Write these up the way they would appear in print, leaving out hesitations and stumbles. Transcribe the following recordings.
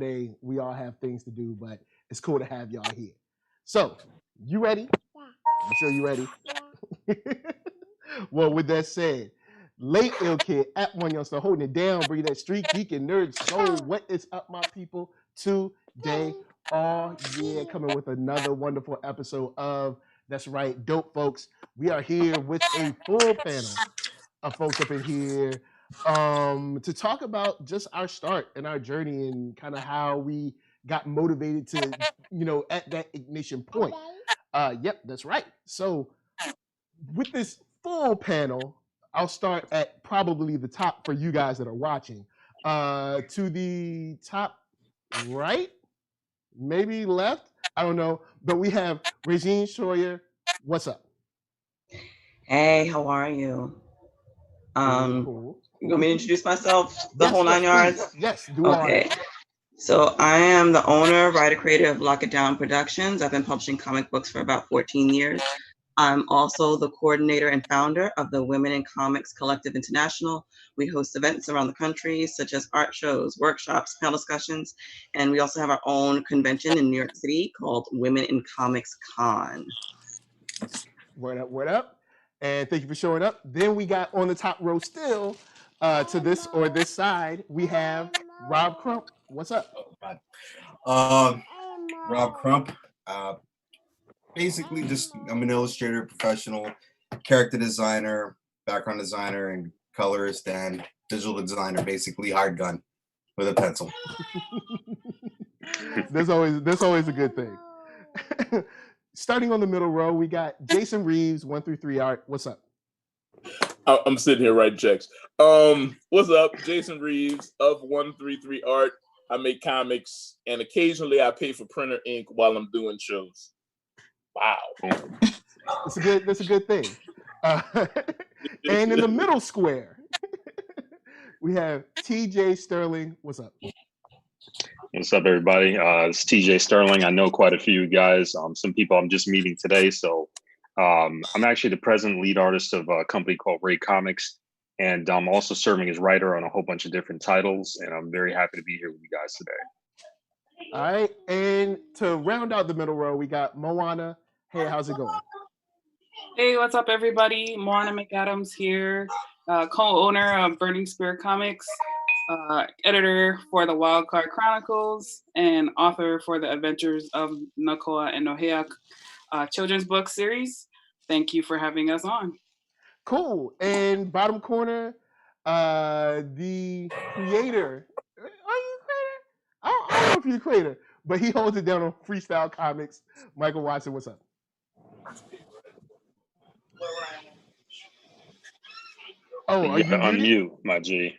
day. We all have things to do, but it's cool to have y'all here. So, you ready? I'm sure you ready. Well, with that said, late ill kid at OneYoungsta holding it down, bring that StreetGeek and NERDSoul. What is up, my people? Today, coming with another wonderful episode of That's Right, Dope Folks. We are here with a full panel of folks up in here to talk about just our start and our journey and kind of how we got motivated to, at that ignition point. Yep, that's right. So with this full panel, I'll start at probably the top for you guys that are watching. To the top right, maybe left, I don't know. But we have Regine Sawyer. What's up? Hey, how are you? Cool. You want me to introduce myself? The whole 9 yards? Please. Yes, do all that. So I am the owner, writer, creator of Lock It Down Productions. I've been publishing comic books for about 14 years. I'm also the coordinator and founder of the Women in Comics Collective International. We host events around the country, such as art shows, workshops, panel discussions, and we also have our own convention in New York City called Women in Comics Con. Word up, word up. And thank you for showing up. Then we got on the top row still, to this side, we have Rob Crump. What's up? Rob Crump. Basically, I'm an illustrator, professional, character designer, background designer, and colorist and digital designer. Basically, hard gun with a pencil. That's always a good thing. Starting on the middle row, we got Jason Reeves, 1 through 3 art. What's up? I'm sitting here writing checks. What's up? Jason Reeves of 133 Art. I make comics, and occasionally I pay for printer ink while I'm doing shows. Wow. That's a good thing. And in the middle square, we have TJ Sterling. What's up? What's up, everybody? It's TJ Sterling. I know quite a few guys. Some people I'm just meeting today. So I'm actually the president lead artist of a company called Ray Comix. And I'm also serving as writer on a whole bunch of different titles. And I'm very happy to be here with you guys today. All right, and to round out the middle row, we got Moana. Hey, how's it going? Hey, what's up, everybody? Moana McAdams here, co-owner of Burning Spirit Comics, editor for the Wildcard Chronicles, and author for the Adventures of Nakoa and Nohea children's book series. Thank you for having us on. Cool. And bottom corner, the creator. Are you a creator? I don't know if you're a creator, but he holds it down on Freestyle Comics. Michael Watson, what's up? Oh, are you unmute, my G.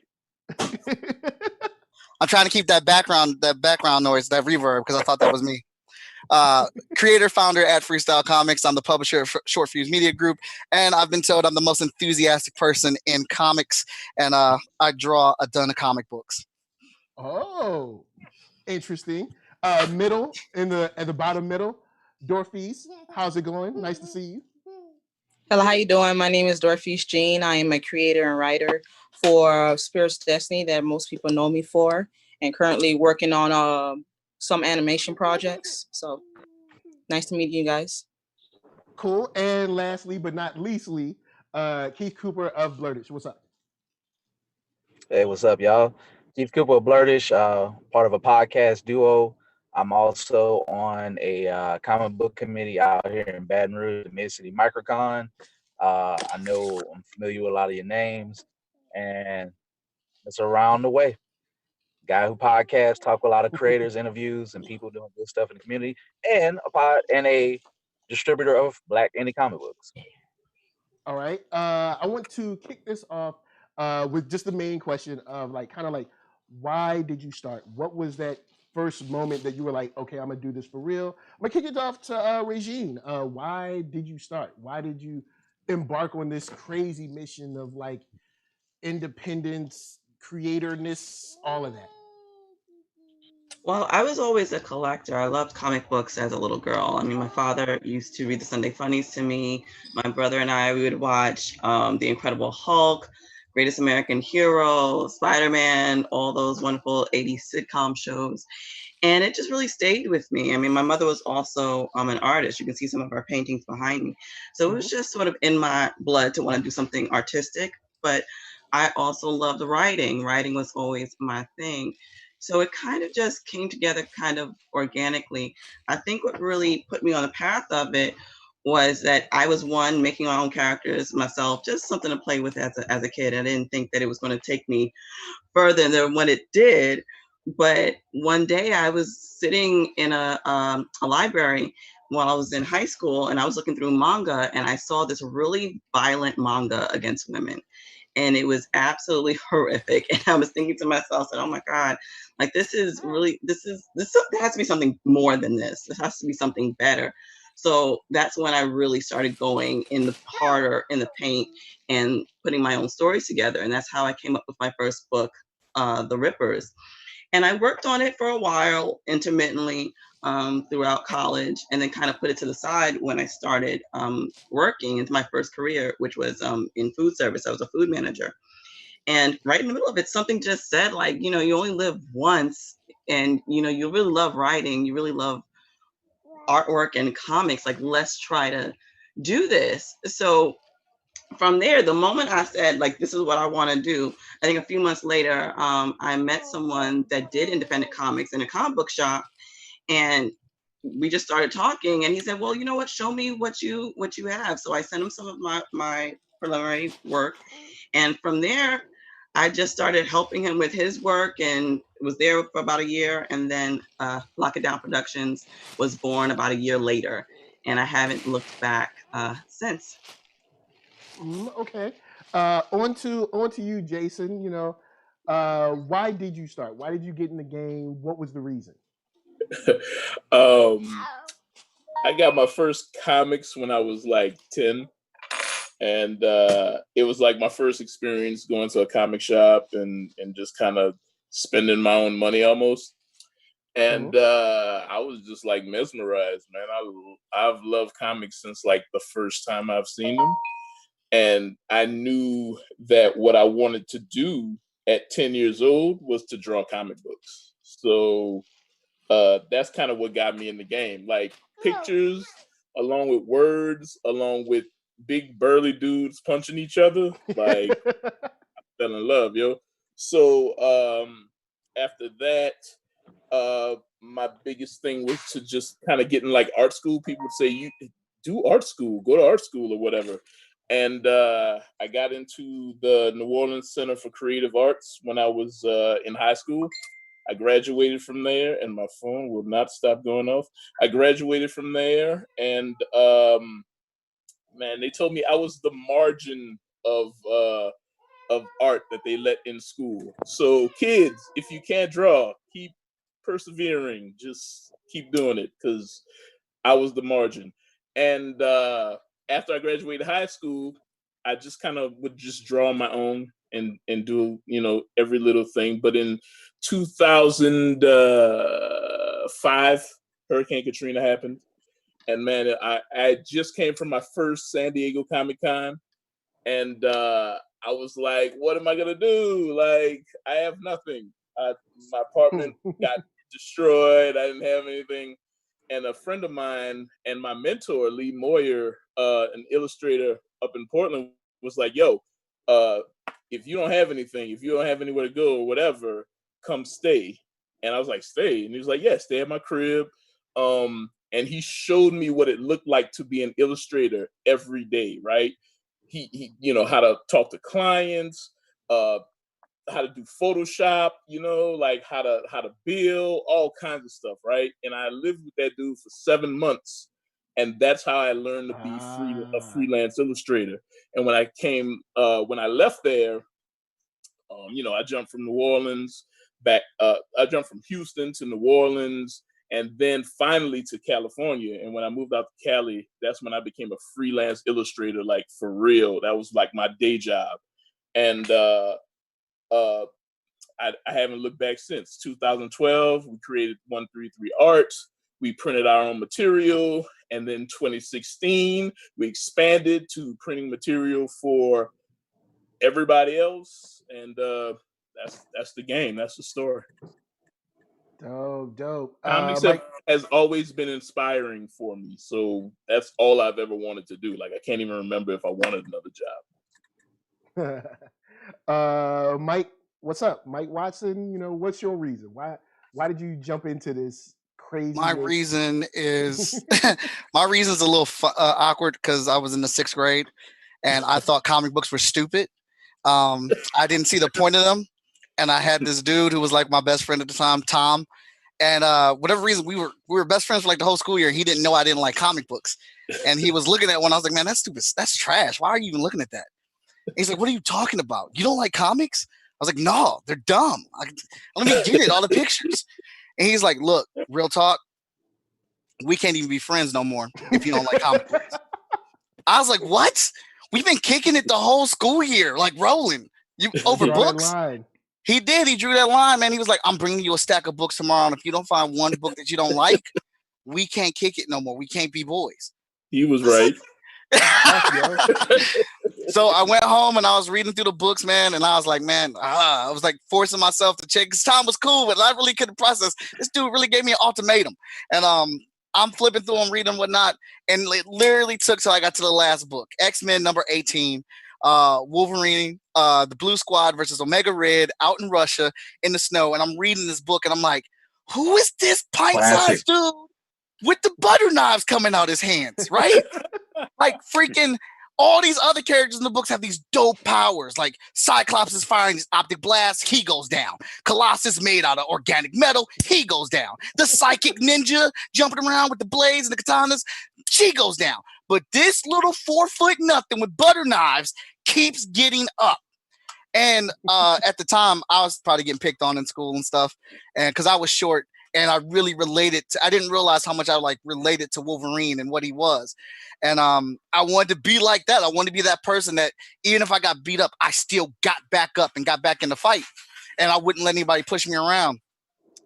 I'm trying to keep that background noise, that reverb, because I thought that was me. Creator, founder at Freestyle Comics. I'm the publisher of Short Fuse Media Group, and I've been told I'm the most enthusiastic person in comics, and I draw a ton of comic books. Oh, interesting. Middle at the bottom middle, Dorphise. How's it going? Nice to see you. Hello, how you doing? My name is Dorphise Jean. I am a creator and writer for Spirit's Destiny that most people know me for, and currently working on some animation projects. So nice to meet you guys. Cool. And lastly, but not leastly, Keith Cooper of Blerd-ish. What's up? Hey, what's up, y'all? Keith Cooper of Blerd-ish, part of a podcast duo. I'm also on a comic book committee out here in Baton Rouge, the Mid-City Microcon. I know I'm familiar with a lot of your names, and it's around the way. Guy who podcasts, talk with a lot of creators, interviews, and people doing good stuff in the community, and a distributor of Black indie comic books. All right. I want to kick this off with just the main question of why did you start? What was that first moment that you were like, okay, I'm gonna do this for real? I'm gonna kick it off to Regine. Why did you start? Why did you embark on this crazy mission of independence, creatorness, all of that? Well, I was always a collector. I loved comic books as a little girl. I mean, my father used to read the Sunday Funnies to me. My brother and I, we would watch The Incredible Hulk. Greatest American Hero, Spider-Man, all those wonderful 80s sitcom shows. And it just really stayed with me. I mean, my mother was also an artist. You can see some of her paintings behind me. So it was just sort of in my blood to want to do something artistic. But I also love the writing. Writing was always my thing. So it kind of just came together kind of organically. I think what really put me on the path of it was that I was one, making my own characters myself, just something to play with as a kid. I didn't think that it was going to take me further than what it did. But one day I was sitting in a library while I was in high school, and I was looking through manga, and I saw this really violent manga against women. And it was absolutely horrific. And I was thinking to myself, oh my God, like this there has to be something more than this. There has to be something better. So that's when I really started going in the paint and putting my own stories together. And that's how I came up with my first book, The Rippers. And I worked on it for a while, intermittently, throughout college, and then kind of put it to the side when I started working into my first career, which was in food service. I was a food manager. And right in the middle of it, something just said, like, you only live once, and, you really love writing, you really love artwork and comics, like, let's try to do this. So from there, the moment I said, like, this is what I want to do, I think a few months later, I met someone that did independent comics in a comic book shop, and we just started talking. And he said, well, you know what? Show me what you have. So I sent him some of my preliminary work, and from there, I just started helping him with his work, and was there for about a year. And then Lock It Down Productions was born about a year later, and I haven't looked back since. Okay. On to you, Jason. Why did you start? Why did you get in the game? What was the reason? I got my first comics when I was like 10. And it was like my first experience going to a comic shop and just kind of spending my own money almost. And I was just like mesmerized, man. I've loved comics since like the first time I've seen them. And I knew that what I wanted to do at 10 years old was to draw comic books. So that's kind of what got me in the game. Like pictures, along with words, along with big burly dudes punching each other. Like I fell in love, yo. So after that, my biggest thing was to just kind of get in like art school. People would say, you do art school, go to art school or whatever. And I got into the New Orleans Center for Creative Arts when I was in high school. I graduated from there, and my phone will not stop going off. I graduated from there, and man, they told me I was the margin of art that they let in school. So kids, if you can't draw, keep persevering. Just keep doing it, because I was the margin. And after I graduated high school, I just kind of would just draw on my own and do, every little thing. But in 2005, Hurricane Katrina happened. And man, I just came from my first San Diego Comic-Con. And I was like, what am I going to do? Like, I have nothing. My apartment got destroyed. I didn't have anything. And a friend of mine and my mentor, Lee Moyer, an illustrator up in Portland, was like, yo, if you don't have anything, if you don't have anywhere to go or whatever, come stay. And I was like, stay? And he was like, yeah, stay at my crib. And he showed me what it looked like to be an illustrator every day, right? He how to talk to clients, how to do Photoshop, like how to build, all kinds of stuff, right? And I lived with that dude for 7 months, and that's how I learned to be a freelance illustrator. And when I left there, I jumped from New Orleans back. I jumped from Houston to New Orleans, and then finally to California. And when I moved out to Cali, that's when I became a freelance illustrator, like for real. That was like my day job, and I haven't looked back since. 2012, we created 133 Arts. We printed our own material. And then 2016, we expanded to printing material for everybody else, and that's the game. That's the story. Dope. Comics Mike, has always been inspiring for me, so that's all I've ever wanted to do. Like I can't even remember if I wanted another job. Mike, what's up? Mike Watson, what's your reason? Why did you jump into this crazy? My reason is my reason is a little awkward because I was in the 6th grade and I thought comic books were stupid. I didn't see the point of them, and I had this dude who was like my best friend at the time, Tom. And whatever reason, we were best friends for like the whole school year. He didn't know I didn't like comic books, and he was looking at one. I was like, "Man, that's stupid. That's trash. Why are you even looking at that?" And he's like, "What are you talking about? You don't like comics?" I was like, "No, they're dumb. Let me get it. All the pictures." And he's like, "Look, real talk. We can't even be friends no more if you don't like comic books." I was like, "What? We've been kicking it the whole school year, like rolling. You over books?" He did. He drew that line, man. He was like, "I'm bringing you a stack of books tomorrow, and if you don't find one book that you don't like, we can't kick it no more. We can't be boys." He was right. So I went home and I was reading through the books, man, and I was like, man, I was like forcing myself to check because time was cool, but I really couldn't process. This dude really gave me an ultimatum, and I'm flipping through them, reading whatnot, and it literally took till I got to the last book, X-Men number 18. Wolverine, the Blue Squad versus Omega Red out in Russia in the snow. And I'm reading this book and I'm like, who is this pint-sized dude with the butter knives coming out his hands, right? Like freaking all these other characters in the books have these dope powers. Like Cyclops is firing his optic blast, he goes down. Colossus made out of organic metal, he goes down. The psychic ninja jumping around with the blades and the katanas, she goes down. But this little 4-foot nothing with butter knives keeps getting up. And at the time, I was probably getting picked on in school and stuff, and because I was short, and I really related to, I didn't realize how much I like related to Wolverine and what he was. And I wanted to be like that. I wanted to be that person that even if I got beat up, I still got back up and got back in the fight. And I wouldn't let anybody push me around.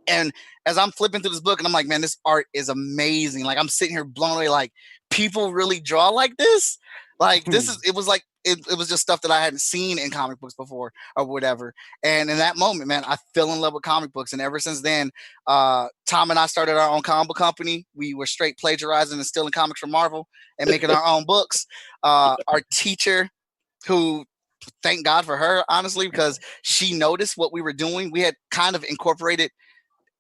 And as I'm flipping through this book, and I'm like, man, this art is amazing. Like I'm sitting here blown away. Like people really draw like this. Like this is, it was like, it was just stuff that I hadn't seen in comic books before or whatever. And in that moment, man, I fell in love with comic books. And ever since then, Tom and I started our own comic book company. We were straight plagiarizing and stealing comics from Marvel and making our own books. Our teacher, who, thank God for her, honestly, because she noticed what we were doing. We had kind of incorporated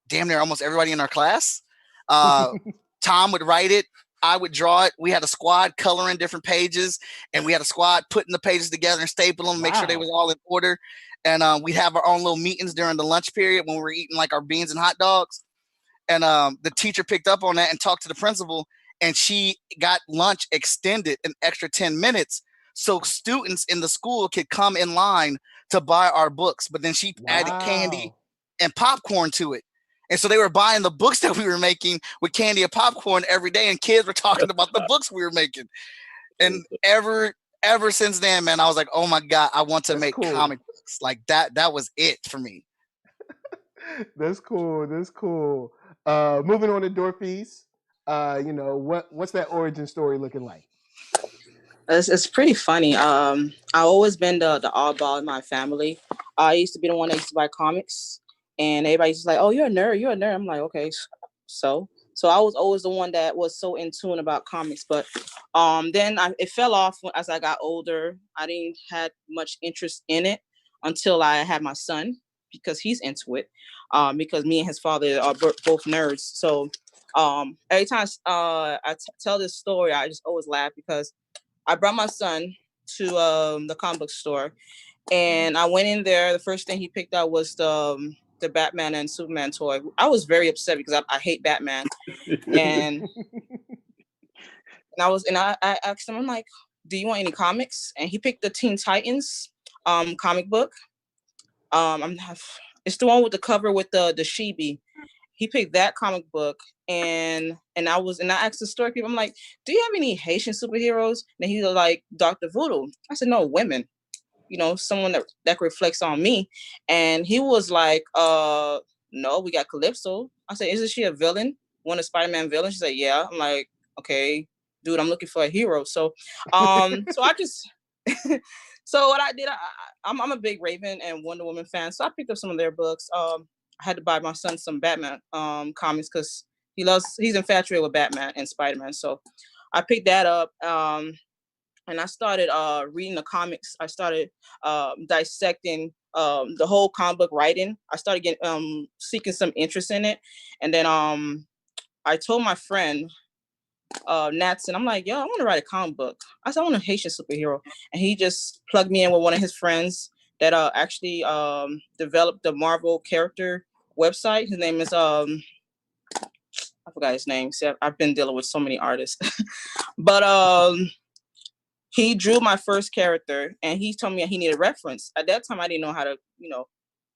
damn near almost everybody in our class. Tom would write it. I would draw it. We had a squad coloring different pages, and we had a squad putting the pages together and stapling them, make sure they was all in order. And we'd have our own little meetings during the lunch period when we were eating like our beans and hot dogs. And the teacher picked up on that and talked to the principal, and she got lunch extended an extra 10 minutes so students in the school could come in line to buy our books. But then she added candy and popcorn to it. And so they were buying the books that we were making with candy and popcorn every day, and kids were talking about the books we were making. And ever since then, man, I was like, oh my God, I want to make comic books. Like that was it for me. That's cool. Moving on to Dorphise. What's that origin story looking like? It's pretty funny. I always been the oddball in my family. I used to be the one that used to buy comics. And everybody's just like, oh, you're a nerd. I'm like, okay, so I was always the one that was so in tune about comics. But then it fell off as I got older. I didn't have much interest in it until I had my son, because he's into it. Because me and his father are both nerds. So every time I tell this story, I just always laugh because I brought my son to the comic book store. And I went in there. The first thing he picked out was the Batman and Superman toy. I was very upset because I hate Batman. And I asked him, I'm like, do you want any comics? And he picked the Teen Titans comic book. It's the one with the cover with the Shibi. He picked that comic book, and I asked the store people, I'm like, do you have any Haitian superheroes? And he was like, Dr. Voodoo. I said, no, women. Someone that reflects on me. And he was like, no, we got Calypso. I said, isn't she a villain? One of Spider-Man villains? She said, yeah. I'm like, okay, dude, I'm looking for a hero. So I just So what I did, I'm a big Raven and Wonder Woman fan, so I picked up some of their books. I had to buy my son some Batman comics because he's infatuated with Batman and Spider-Man. So I picked that up. And I started reading the comics. I started dissecting the whole comic book writing. I started getting seeking some interest in it, and then I told my friend Nats, and I'm like, yo, I want to write a comic book. I said, I want a Haitian superhero, and he just plugged me in with one of his friends that actually developed the Marvel character website. His name is I forgot his name. See, I've been dealing with so many artists, but he drew my first character, and he told me he needed a reference. At that time, I didn't know how to,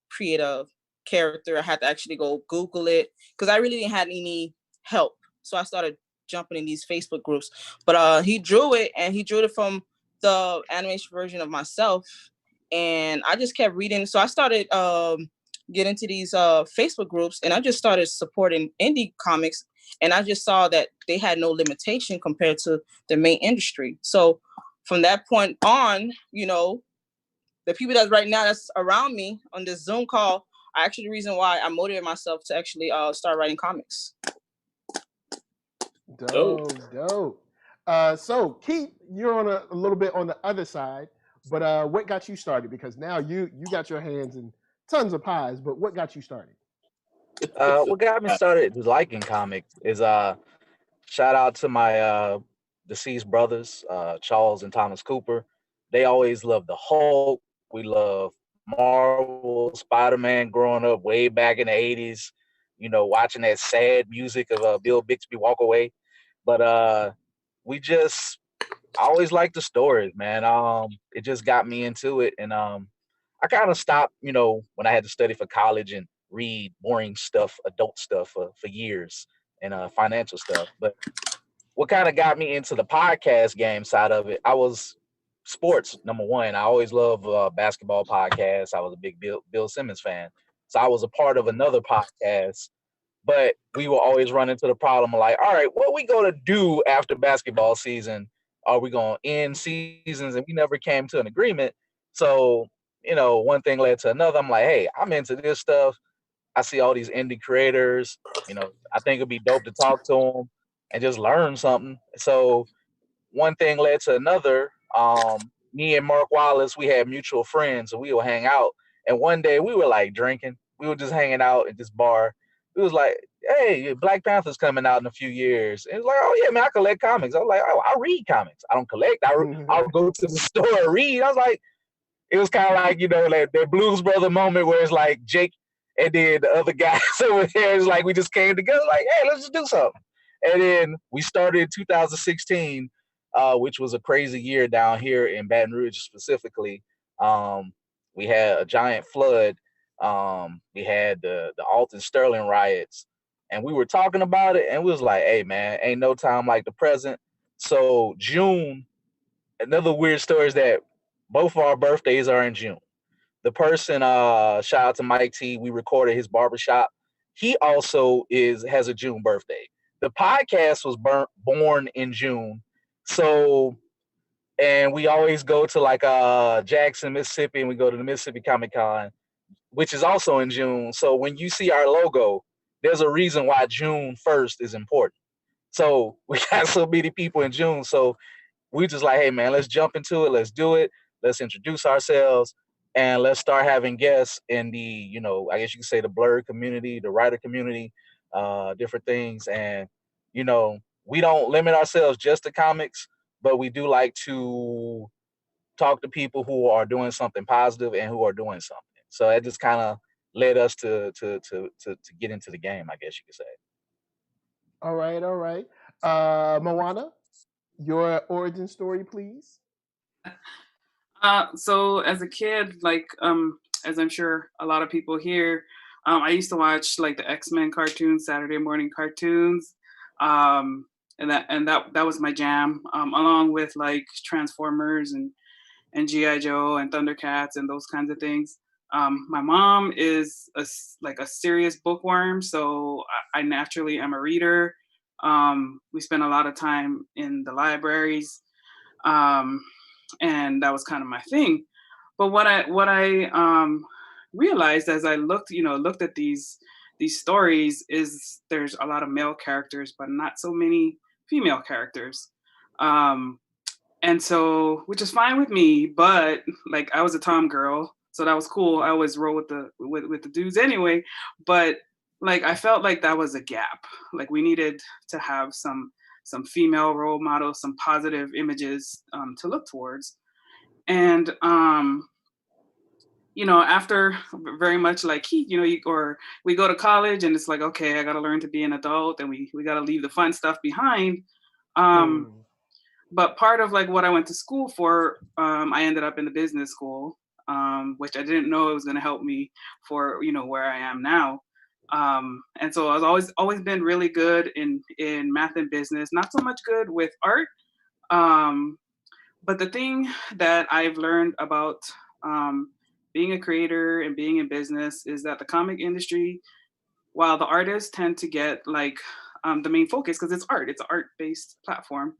create a character. I had to actually go Google it because I really didn't have any help. So I started jumping in these Facebook groups. But he drew it, and he drew it from the animation version of myself. And I just kept reading. So I started getting into these Facebook groups, and I just started supporting indie comics. And I just saw that they had no limitation compared to the main industry. So from that point on, the people that's right now that's around me on this Zoom call are actually the reason why I motivated myself to actually start writing comics. Dope. So Keith, you're on a little bit on the other side, but what got you started? Because now you got your hands in tons of pies, but what got you started? What got me started with liking comics is shout out to my deceased brothers, Charles and Thomas Cooper. They always loved the Hulk. We love Marvel, Spider-Man growing up way back in the 80s, watching that sad music of Bill Bixby walk away. But I always liked the stories, man. It just got me into it. And I kind of stopped, when I had to study for college and read boring stuff, adult stuff for years and financial stuff. But what kind of got me into the podcast game side of it, I was sports, number one. I always loved basketball podcasts. I was a big Bill Simmons fan. So I was a part of another podcast, but we will always run into the problem of like, all right, what are we going to do after basketball season? Are we going to end seasons? And we never came to an agreement. So, one thing led to another. I'm like, hey, I'm into this stuff. I see all these indie creators. I think it'd be dope to talk to them and just learn something. So one thing led to another. Me and Mark Wallace, we had mutual friends, and we would hang out. And one day we were like drinking. We were just hanging out at this bar. It was like, hey, Black Panther's coming out in a few years. And it was like, oh yeah, man, I collect comics. I was like, oh, I read comics. I don't collect. I'll go to the store and read. I was like, it was kind of like, like that Blues Brother moment where it's like Jake and then the other guys over there. It's like we just came together like, hey, let's just do something. And then we started in 2016, which was a crazy year down here in Baton Rouge specifically. We had a giant flood. We had the Alton Sterling riots. And we were talking about it, and we was like, hey, man, ain't no time like the present. So June, another weird story is that both of our birthdays are in June. The person, shout out to Mike T, we recorded his barbershop. He also has a June birthday. The podcast was born in June. So, and we always go to like Jackson, Mississippi, and we go to the Mississippi Comic Con, which is also in June. So when you see our logo, there's a reason why June 1st is important. So we got so many people in June. So we just like, hey man, let's jump into it. Let's do it. Let's introduce ourselves and let's start having guests in the, I guess you could say the Blerd community, the writer community, different things. And, we don't limit ourselves just to comics, but we do like to talk to people who are doing something positive and who are doing something. So that just kind of led us to get into the game, I guess you could say. All right. Moana, your origin story, please. So as a kid, like as I'm sure a lot of people here, I used to watch like the X-Men cartoons, Saturday morning cartoons, and that was my jam, along with like Transformers and G.I. Joe and Thundercats and those kinds of things. My mom is a serious bookworm, so I naturally am a reader. We spend a lot of time in the libraries. and that was kind of my thing. But what I realized as I looked at these stories is there's a lot of male characters, but not so many female characters. And so, which is fine with me, but like I was a Tom girl, so that was cool. I always roll with the dudes anyway. But like I felt like that was a gap. Like we needed to have some female role models, some positive images to look towards. And after very much like or we go to college and it's like, okay, I got to learn to be an adult, and we got to leave the fun stuff behind. But part of like what I went to school for, I ended up in the business school, which I didn't know it was going to help me for where I am now. And so I was always been really good in math and business, not so much good with art. But the thing that I've learned about being a creator and being in business is that the comic industry, while the artists tend to get like the main focus because it's an art-based platform,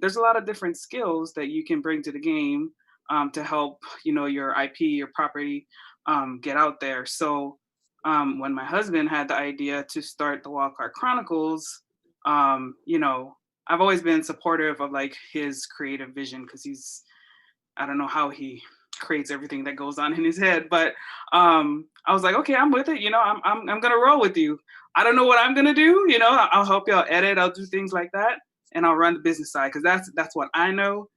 there's a lot of different skills that you can bring to the game to help your IP, your property get out there. So when my husband had the idea to start the Wildcard Chronicles, I've always been supportive of like his creative vision because I don't know how he creates everything that goes on in his head, but I was like, okay, I'm with it. I'm gonna roll with you. I don't know what I'm gonna do. I'll help y'all edit. I'll do things like that, and I'll run the business side because that's what I know.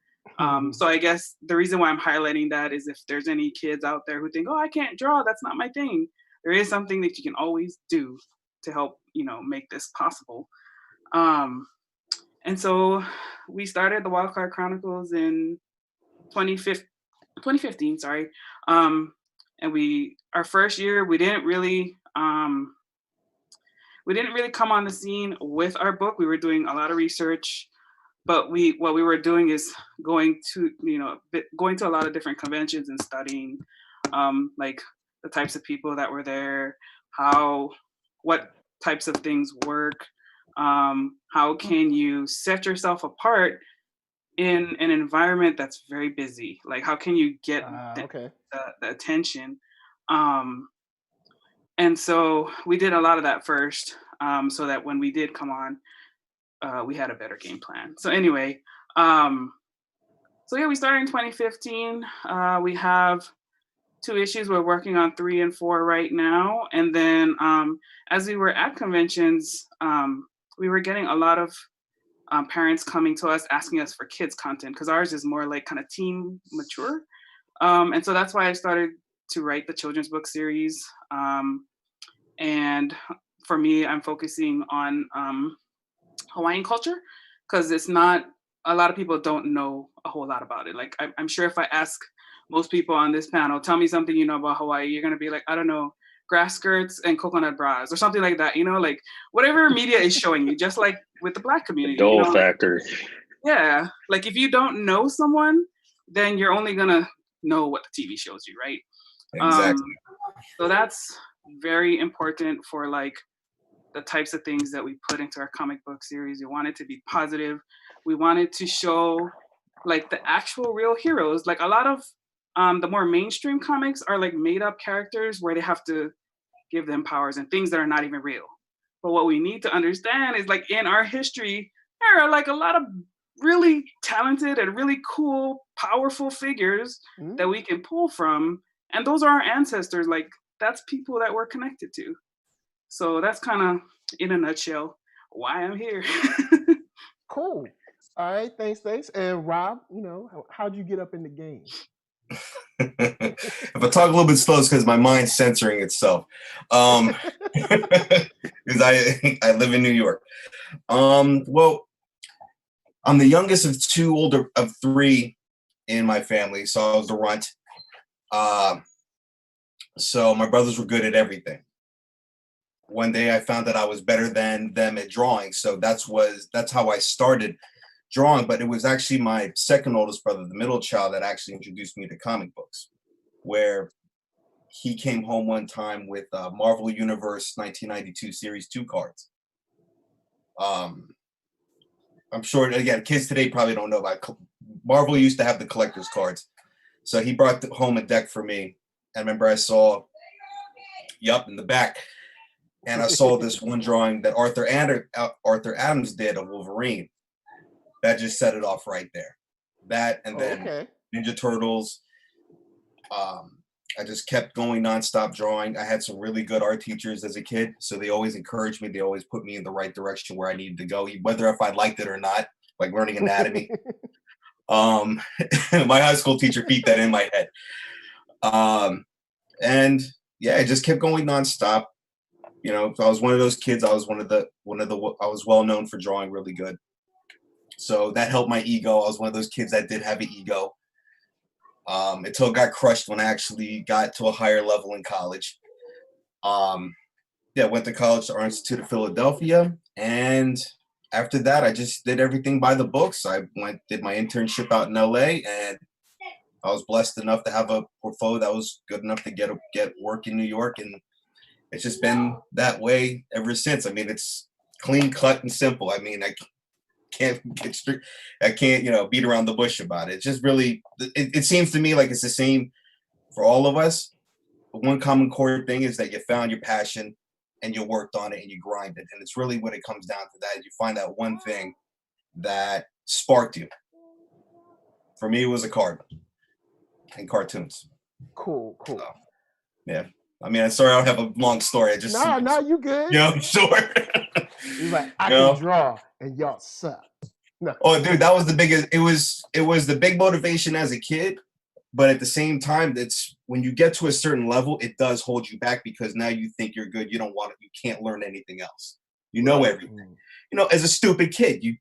So I guess the reason why I'm highlighting that is if there's any kids out there who think, oh, I can't draw, that's not my thing. There is something that you can always do to help make this possible. And so we started the Wildcard Chronicles in 2015, sorry. And our first year, we didn't really come on the scene with our book. We were doing a lot of research, but what we were doing is going to a lot of different conventions and studying like the types of people that were there, what types of things work, how can you set yourself apart in an environment that's very busy? Like, how can you get the attention? And so we did a lot of that first, so that when we did come on, we had a better game plan. So anyway, we started in 2015. We have 2 issues. We're working on 3 and 4 right now. And then as we were at conventions, we were getting a lot of parents coming to us asking us for kids content because ours is more like kind of teen mature. And so that's why I started to write the children's book series. And for me, I'm focusing on Hawaiian culture because it's not, a lot of people don't know a whole lot about it. Like I'm sure if I ask most people on this panel, tell me something you know about Hawaii, you're gonna be like, I don't know, grass skirts and coconut bras or something like that, like whatever media is showing you, just like with the Black community. The Dole factor. Yeah, like if you don't know someone, then you're only gonna know what the TV shows you, right? Exactly. So that's very important for like the types of things that we put into our comic book series. We want it to be positive. We wanted to show like the actual real heroes. Like a lot of the more mainstream comics are like made up characters where they have to give them powers and things that are not even real. But what we need to understand is like in our history, there are like a lot of really talented and really cool, powerful figures that we can pull from. And those are our ancestors. Like that's people that we're connected to. So that's kind of, in a nutshell, why I'm here. Cool. All right, thanks. And Rob, how'd you get up in the game? If I talk a little bit slow, it's because my mind's censoring itself. Because I live in New York. Well, I'm the youngest of 3 in my family, so I was the runt. So my brothers were good at everything. One day I found that I was better than them at drawing, so that's how I started drawing. But it was actually my second oldest brother, the middle child, that actually introduced me to comic books, where he came home one time with Marvel Universe 1992 Series 2 cards. I'm sure, again, kids today probably don't know about Marvel used to have the collector's cards. So he brought home a deck for me. I remember I saw, in the back. And I saw this one drawing that Arthur Adams did of Wolverine. That just set it off right there. That and then Ninja Turtles. I just kept going nonstop drawing. I had some really good art teachers as a kid, so they always encouraged me. They always put me in the right direction where I needed to go, whether if I liked it or not, like learning anatomy. My high school teacher beat that in my head. And yeah, I just kept going nonstop. You know, I was one of those kids. I was I was well known for drawing really good. So that helped my ego. I was one of those kids that did have an ego. Until it got crushed when I actually got to a higher level in college. Went to college to Art Institute of Philadelphia. And after that, I just did everything by the books. I did my internship out in LA, and I was blessed enough to have a portfolio that was good enough to get work in New York. And it's just been that way ever since. I mean, it's clean, cut, and simple. I mean, I can't beat around the bush about it. It's just really, it seems to me like it's the same for all of us. But one common core thing is that you found your passion and you worked on it and you grinded. And it's really what it comes down to, that you find that one thing that sparked you. For me, it was a card and cartoons. Cool. So, yeah. I mean, I'm sorry I don't have a long story. I just no, you good. Sure. He's like, I can draw and y'all suck. No. Oh, dude, that was the biggest. It was the big motivation as a kid, but at the same time, it's when you get to a certain level, it does hold you back because now you think you're good. You you can't learn anything else. You know everything. You know, as a stupid kid, you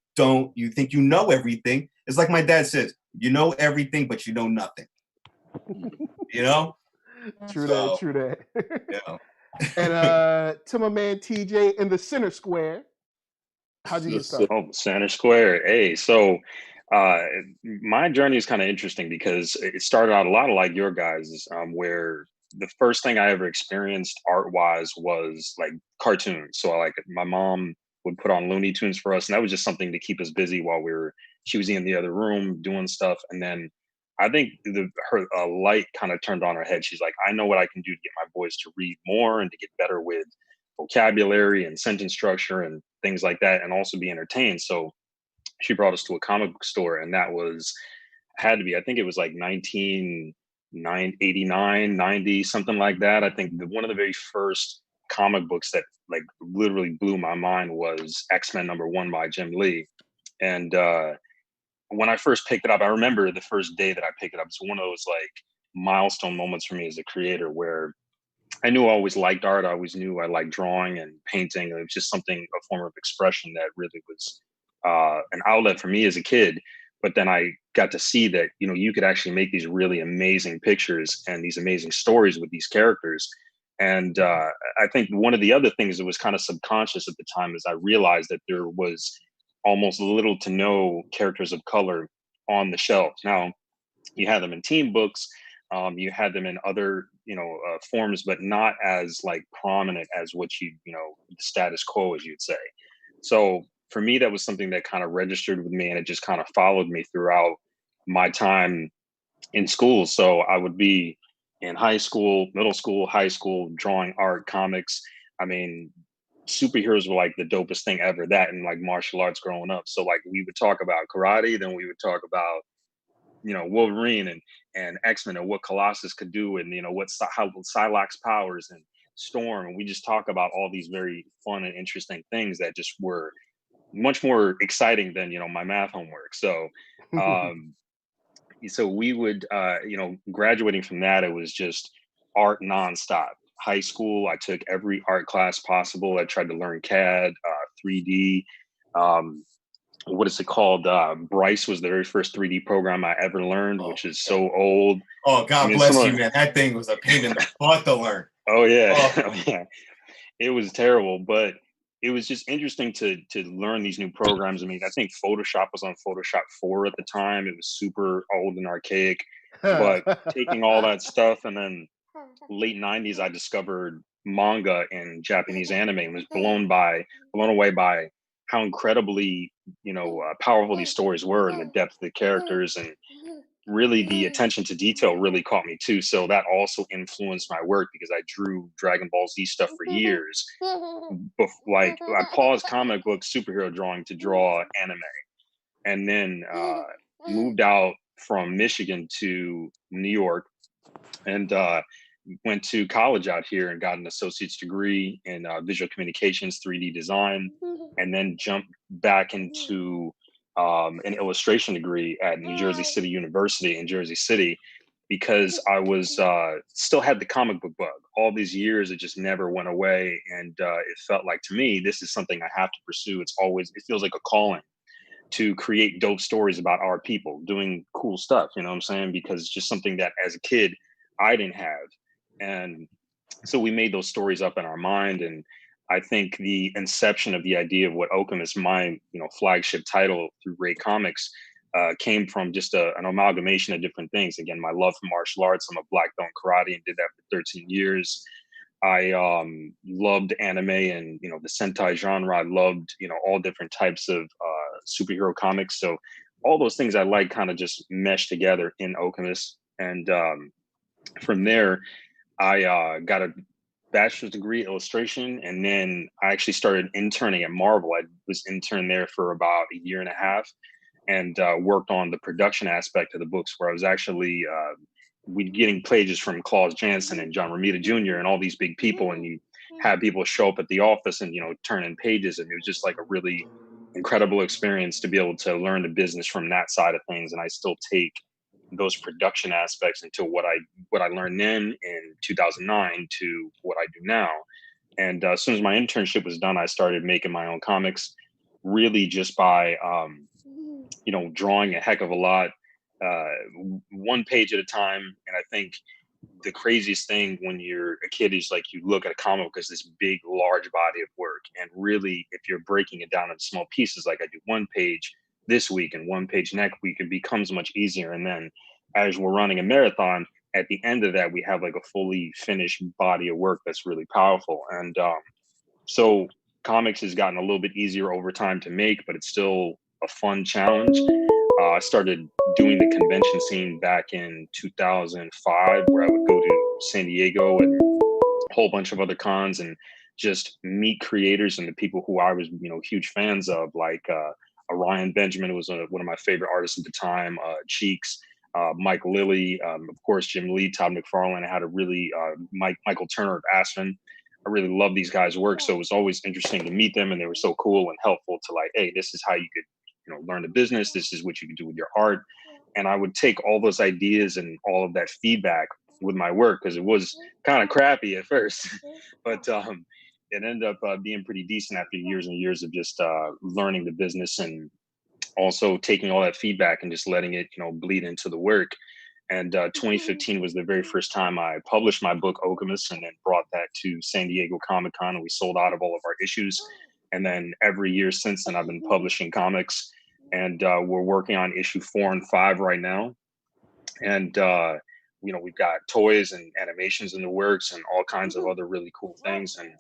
think you know everything. It's like my dad says, you know everything, but you know nothing. You know. True that. Yeah. And to my man TJ in the center square, how'd you get started? Oh, center square. Hey, so my journey is kind of interesting because it started out a lot like your guys', where the first thing I ever experienced art-wise was like cartoons. So like my mom would put on Looney Tunes for us, and that was just something to keep us busy while she was in the other room doing stuff. And then I think her light kind of turned on her head. She's like, I know what I can do to get my boys to read more and to get better with vocabulary and sentence structure and things like that, and also be entertained. So she brought us to a comic book store, and that had to be, I think it was like 1989, 90, something like that. I think one of the very first comic books that like literally blew my mind was X-Men #1 by Jim Lee. And when I first picked it up, I remember the first day that I picked it up. It's one of those like milestone moments for me as a creator where I knew I always liked art. I always knew I liked drawing and painting. It was just a form of expression that really was an outlet for me as a kid. But then I got to see that, you could actually make these really amazing pictures and these amazing stories with these characters. And I think one of the other things that was kind of subconscious at the time is I realized that there was almost little to no characters of color on the shelves. Now, you had them in teen books, you had them in other, forms, but not as like prominent as what the status quo, as you'd say. So for me, that was something that kind of registered with me, and it just kind of followed me throughout my time in school. So I would be in high school, middle school, high school, drawing art, comics. I mean, superheroes were like the dopest thing ever, that and like martial arts growing up. So like we would talk about karate, then we would talk about Wolverine and X-Men and what Colossus could do, and how Psylocke's powers and Storm, and we just talk about all these very fun and interesting things that just were much more exciting than my math homework. So so we would graduating from that, it was just art nonstop. High school, I took every art class possible. I tried to learn CAD, 3D. What is it called? Bryce was the very first 3D program I ever learned, which is so old. Oh, God bless you, man. That thing was a pain in the butt to learn. Oh, yeah. Oh. Yeah. It was terrible, but it was just interesting to learn these new programs. I mean, I think Photoshop was on Photoshop 4 at the time. It was super old and archaic, but taking all that stuff, and then late 90s, I discovered manga and Japanese anime and was blown away by how incredibly, powerful these stories were, and the depth of the characters, and really the attention to detail really caught me too. So that also influenced my work, because I drew Dragon Ball Z stuff for years. Like, I paused comic book superhero drawing to draw anime, and then moved out from Michigan to New York, and went to college out here and got an associate's degree in visual communications, 3D design, and then jumped back into an illustration degree at New Jersey City University in Jersey City, because I was still had the comic book bug. All these years, it just never went away, and it felt like, to me, this is something I have to pursue. It feels like a calling to create dope stories about our people doing cool stuff, you know what I'm saying? Because it's just something that as a kid I didn't have. And so we made those stories up in our mind. And I think the inception of the idea of what Oakham is, my flagship title through Ray Comics, came from just an amalgamation of different things. Again, my love for martial arts. I'm a black belt in karate and did that for 13 years. I loved anime and the Sentai genre. I loved all different types of superhero comics. So all those things I like kind of just meshed together in Okemos. And from there, I got a bachelor's degree in illustration, and then I actually started interning at Marvel. I was intern there for about a year and a half, and worked on the production aspect of the books, where I was actually we getting pages from Claus Janson and John Romita Jr. and all these big people, and you had people show up at the office and turn in pages, and it was just like a really incredible experience to be able to learn the business from that side of things. And I still take those production aspects into what I learned then in 2009 to what I do now. And as soon as my internship was done, I started making my own comics, really just by drawing a heck of a lot, one page at a time. And I think the craziest thing when you're a kid is, like, you look at a comic book as this big, large body of work. And really, if you're breaking it down into small pieces, like I do one page this week and one page next week, it becomes much easier. And then as we're running a marathon, at the end of that, we have like a fully finished body of work that's really powerful. And so comics has gotten a little bit easier over time to make, but it's still a fun challenge. I started doing the convention scene back in 2005, where I would go to San Diego and a whole bunch of other cons and just meet creators and the people who I was, huge fans of, like Ryan Benjamin was one of my favorite artists at the time, Cheeks, Mike Lilly, of course, Jim Lee, Todd McFarlane. I had a really, Michael Turner of Aspen. I really love these guys' work. So it was always interesting to meet them, and they were so cool and helpful to, like, hey, this is how you could learn the business. This is what you can do with your art. And I would take all those ideas and all of that feedback with my work, because it was kind of crappy at first, but it ended up being pretty decent after years and years of just learning the business, and also taking all that feedback and just letting it, bleed into the work. And 2015 was the very first time I published my book, Okemos, and then brought that to San Diego Comic-Con, and we sold out of all of our issues. And then every year since then, I've been publishing comics, and we're working on issue 4 and 5 right now. And, we've got toys and animations in the works and all kinds of other really cool things. And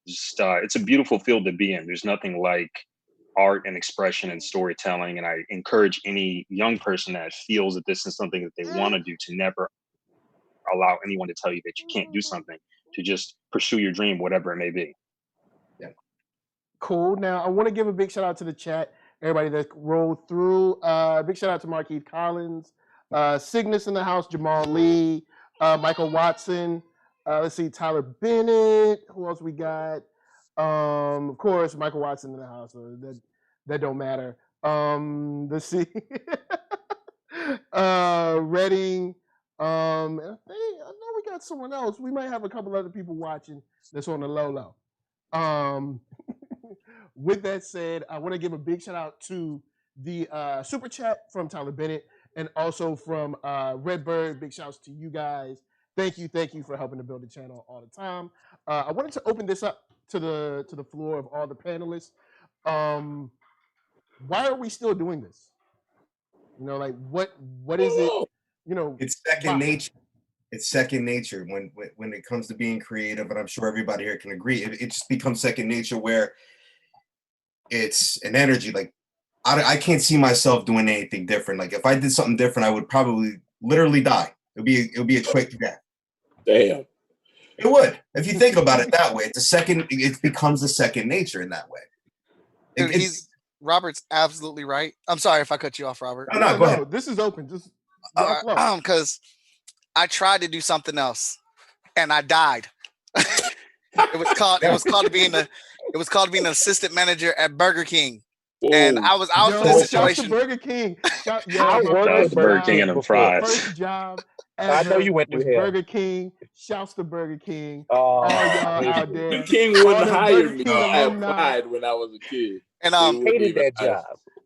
just, it's a beautiful field to be in. There's nothing like art and expression and storytelling. And I encourage any young person that feels that this is something that they want to do to never allow anyone to tell you that you can't do something, to just pursue your dream, whatever it may be. Cool. Now, I want to give a big shout out to the chat, everybody that rolled through. Big shout out to Markeith Collins, Cygnus in the house, Jamal Lee, Michael Watson. Let's see, Tyler Bennett. Who else we got? Of course, Michael Watson in the house. So that don't matter. Let's see. Reading. I know we got someone else. We might have a couple other people watching that's on the low. With that said, I want to give a big shout out to the super chat from Tyler Bennett, and also from Redbird. Big shouts to you guys. Thank you for helping to build the channel all the time. I wanted to open this up to the floor of all the panelists. Why are we still doing this? Like what is it? It's second nature. It's second nature when it comes to being creative, and I'm sure everybody here can agree. It just becomes second nature, where it's an energy. Like I can't see myself doing anything different. Like if I did something different, I would probably literally die. It would be a quick death. Damn. It would. If you think about it that way, it becomes a second nature in that way. Dude, Robert's absolutely right. I'm sorry if I cut you off, Robert. No, go ahead. This is open. Just y'all flow. Because I tried to do something else and I died. It was called being an assistant manager at Burger King. Whoa. And I was put in a situation. Shout to Burger King. I worked at Burger King and them fries. First job ever I know you went through was hell. Burger King. Shouts to Burger King. Oh, All y'all out there. Burger King wouldn't All the hire Burger me. King I alumni. applied when I was a kid. And hated that job.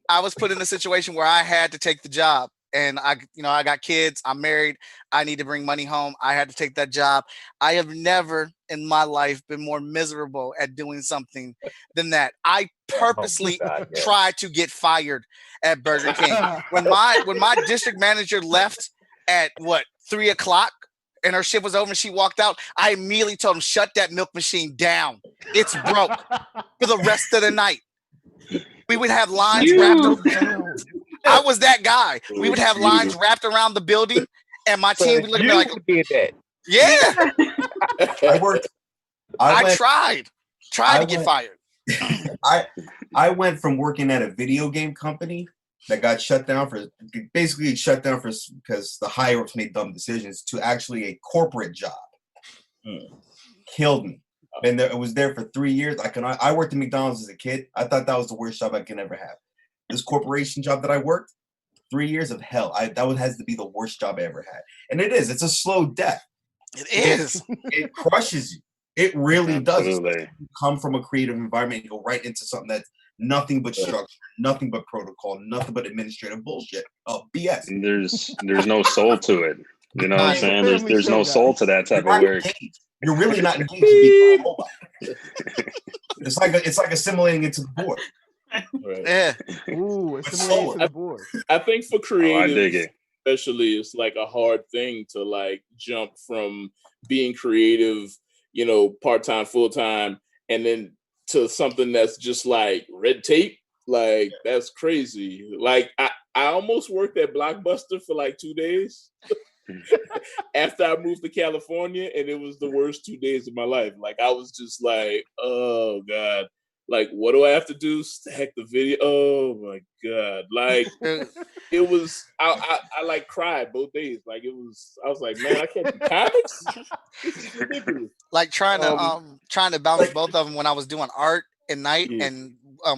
I was put in a situation where I had to take the job. And I got kids, I'm married, I need to bring money home. I had to take that job. I have never in my life been more miserable at doing something than that. I purposely tried to get fired at Burger King. When my district manager left at 3:00 and her shift was over and she walked out, I immediately told him, shut that milk machine down. It's broke for the rest of the night. We would have lines wrapped around. I was that guy. We would have lines wrapped around the building, and my team would look at me like, did that. yeah. I tried to get fired. I went from working at a video game company that got shut down because the higher ups made dumb decisions to actually a corporate job. Killed me. And I was there for 3 years. I worked at McDonald's as a kid. I thought that was the worst job I could ever have. This corporation job that I worked, 3 years of hell. That has to be the worst job I ever had. And it is. It's a slow death. It is. It crushes you. It really does. Absolutely. You come from a creative environment and go right into something that's nothing but structure, nothing but protocol, nothing but administrative bullshit. Oh, BS. And there's no soul to it. You know what I'm saying? There's no soul to that type of work. You're really not engaged to be mobile. It's like assimilating into the board. Right. Yeah. Ooh, assimilating to the board. I think for creatives, I dig it. especially, it's like a hard thing to like jump from being creative, part-time, full-time, and then to something that's just like red tape. Like, that's crazy. Like, I almost worked at Blockbuster for like 2 days after I moved to California, and it was the worst 2 days of my life. Like, I was just like, oh God. Like, what do I have to do? Stack the video. Oh my God. Like, it was, I like cried both days. Like, I was like, man, I can't do comics. This is ridiculous. Like trying to balance both of them when I was doing art at night and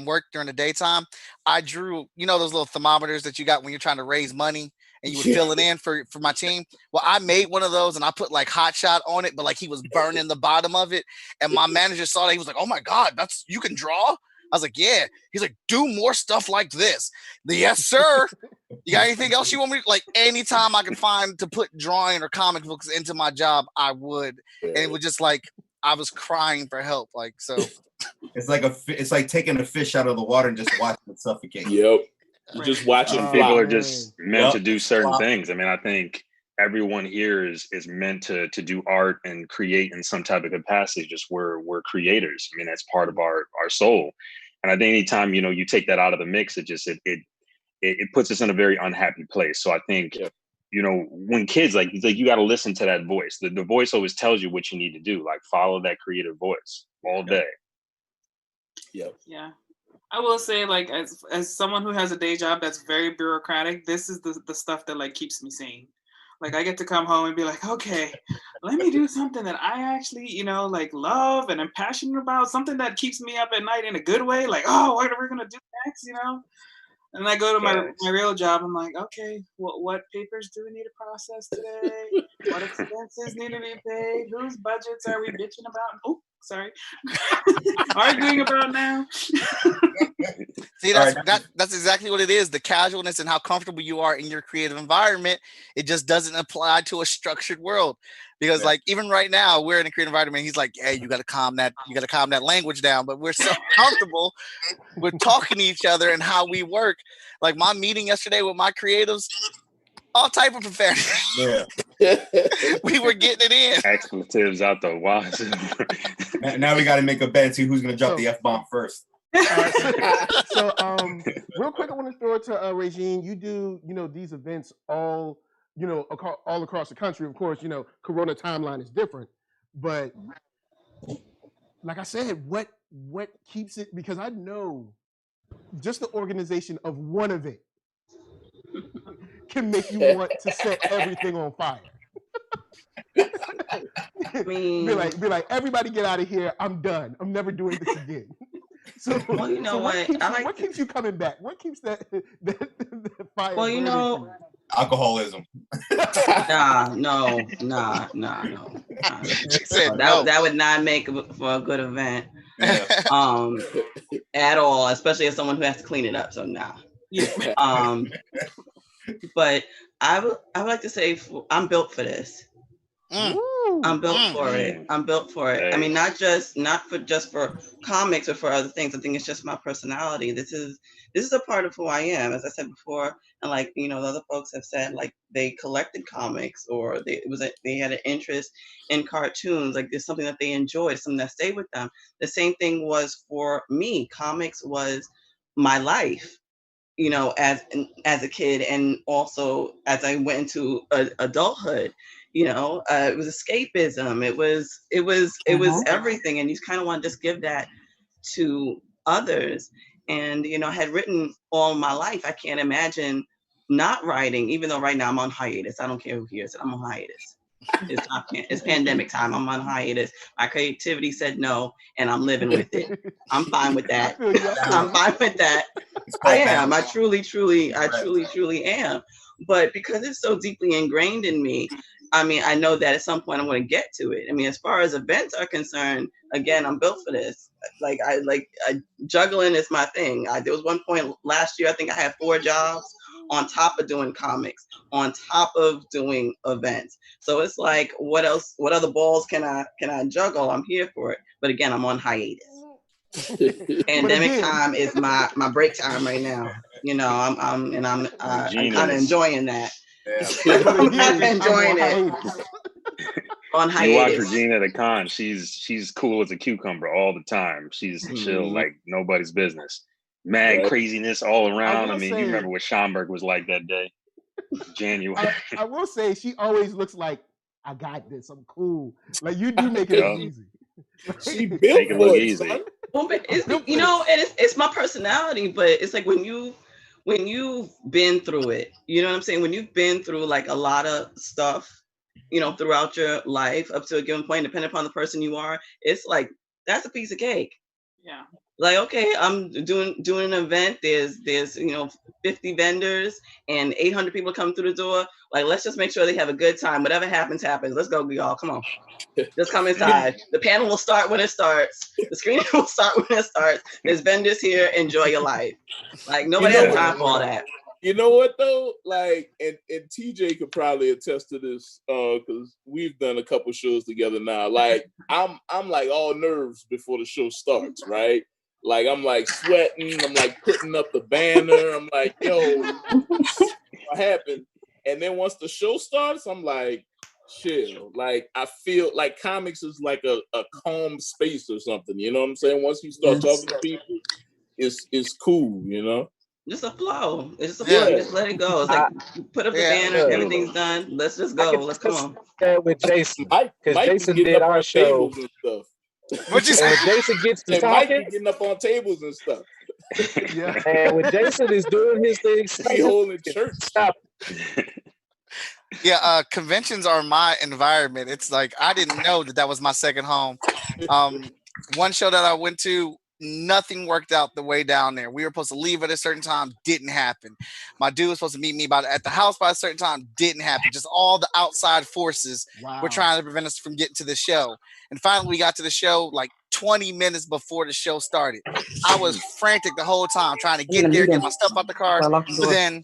work during the daytime. I drew, those little thermometers that you got when you're trying to raise money and you would fill it in for my team. Well, I made one of those and I put like hot shot on it, but like he was burning the bottom of it. And my manager saw that. He was like, oh my God, you can draw? I was like, yeah. He's like, do more stuff like this. Yes, sir. You got anything else you want me to, like, anytime I can find to put drawing or comic books into my job, I would. And it was just like, I was crying for help. Like, so. It's like taking a fish out of the water and just watching it suffocate. Yep. You're just watching. People are just meant to do certain things. I mean, I think everyone here is meant to do art and create in some type of capacity. Just we're creators. I mean, that's part of our soul. And I think anytime you take that out of the mix, it puts us in a very unhappy place. So I think when kids like you got to listen to that voice. The voice always tells you what you need to do. Like, follow that creative voice all day. Yep. Yeah. I will say, like, as someone who has a day job that's very bureaucratic, this is the stuff that like keeps me sane. Like, I get to come home and be like, okay, let me do something that I actually, like, love and am passionate about, something that keeps me up at night in a good way. Like, oh, what are we gonna do next? And I go to my real job. I'm like, okay, what papers do we need to process today? What expenses need to be paid? Whose budgets are we bitching about? Oh, sorry, arguing about now. See, that's exactly what it is. The casualness and how comfortable you are in your creative environment. It just doesn't apply to a structured world. Because like, even right now, we're in a creative environment. He's like, hey, you got to calm that language down. But we're so comfortable with talking to each other and how we work. Like my meeting yesterday with my creatives, all type of profanity. Yeah. We were getting it in. Expletives out the wazoo. Now we got to make a bet and see who's going to drop the F-bomb first. Real quick, I want to throw it to Regine. You do, these events all, all across the country. Of course, Corona timeline is different, but like I said, what keeps it? Because I know just the organization of one event can make you want to set everything on fire. Be like, everybody get out of here. I'm done. I'm never doing this again. So, what keeps you coming back? What keeps that fire? Well, alcoholism. No. She said no. That would not make for a good event. Yeah. At all, especially as someone who has to clean it up. So nah. Yeah. But I would like to say I'm built for this. I'm built for it. I'm built for it. I mean, not just for comics or for other things. I think it's just my personality. This is a part of who I am. As I said before, and like the other folks have said, like they collected comics or they had an interest in cartoons. Like there's something that they enjoyed, something that stayed with them. The same thing was for me. Comics was my life. As a kid, and also as I went into adulthood. It was escapism. It was everything. And you kind of want to just give that to others. And, I had written all my life. I can't imagine not writing, even though right now I'm on hiatus. I don't care who hears it. I'm on hiatus. It's pandemic time. I'm on hiatus. My creativity said no, and I'm living with it. I'm fine with that. I'm fine with that. I am. I truly am. But because it's so deeply ingrained in me, I mean, I know that at some point I'm going to get to it. I mean, as far as events are concerned, again, I'm built for this. Juggling is my thing. There was one point last year, I think I had 4 jobs on top of doing comics, on top of doing events. So it's like, what else? What other balls can I juggle? I'm here for it. But again, I'm on hiatus. Pandemic time is my break time right now. I'm kind of enjoying that. Yeah. I'm kind of enjoying it. On hiatus. You watch Regine at a con. She's cool as a cucumber all the time. She's chill like nobody's business. Mad craziness all around. I mean, you remember what Schomburg was like that day, January. I will say she always looks like, I got this. I'm cool. Like you do make it look easy. She built it look easy. Well, but it's my personality. But it's like when you've been through it, you know what I'm saying? When you've been through like a lot of stuff, throughout your life up to a given point, depending upon the person you are, it's like, that's a piece of cake. Yeah. Like, okay, I'm doing an event. There's 50 vendors and 800 people come through the door. Like, let's just make sure they have a good time. Whatever happens. Let's go, y'all. Come on. Just come inside. The panel will start when it starts. The screening will start when it starts. There's vendors here. Enjoy your life. Like, nobody has time for all that. You know what though? Like, and TJ could probably attest to this, because we've done a couple shows together now. Like, I'm like all nerves before the show starts, right? Like, I'm like sweating. I'm like putting up the banner. I'm like, yo, what happened? And then once the show starts, I'm like, chill. Like, I feel like comics is like a calm space or something. You know what I'm saying? Once you start talking to people, it's cool. Just a flow. It's just a flow. Just let it go. It's like put up the banner. Everything's done. Let's just go. Let's come on. With Jason, because Jason did our show. What you say? When Jason gets to talking, getting up on tables and stuff. Yeah. And when Jason is doing his thing, he holding church. Stop. Yeah, conventions are my environment. It's like I didn't know that was my second home. One show that I went to, nothing worked out the way down there. We were supposed to leave at a certain time, didn't happen. My dude was supposed to meet me at the house by a certain time, didn't happen. Just all the outside forces were trying to prevent us from getting to the show. And finally, we got to the show like 20 minutes before the show started. I was frantic the whole time trying to get there, get my stuff out the car. But then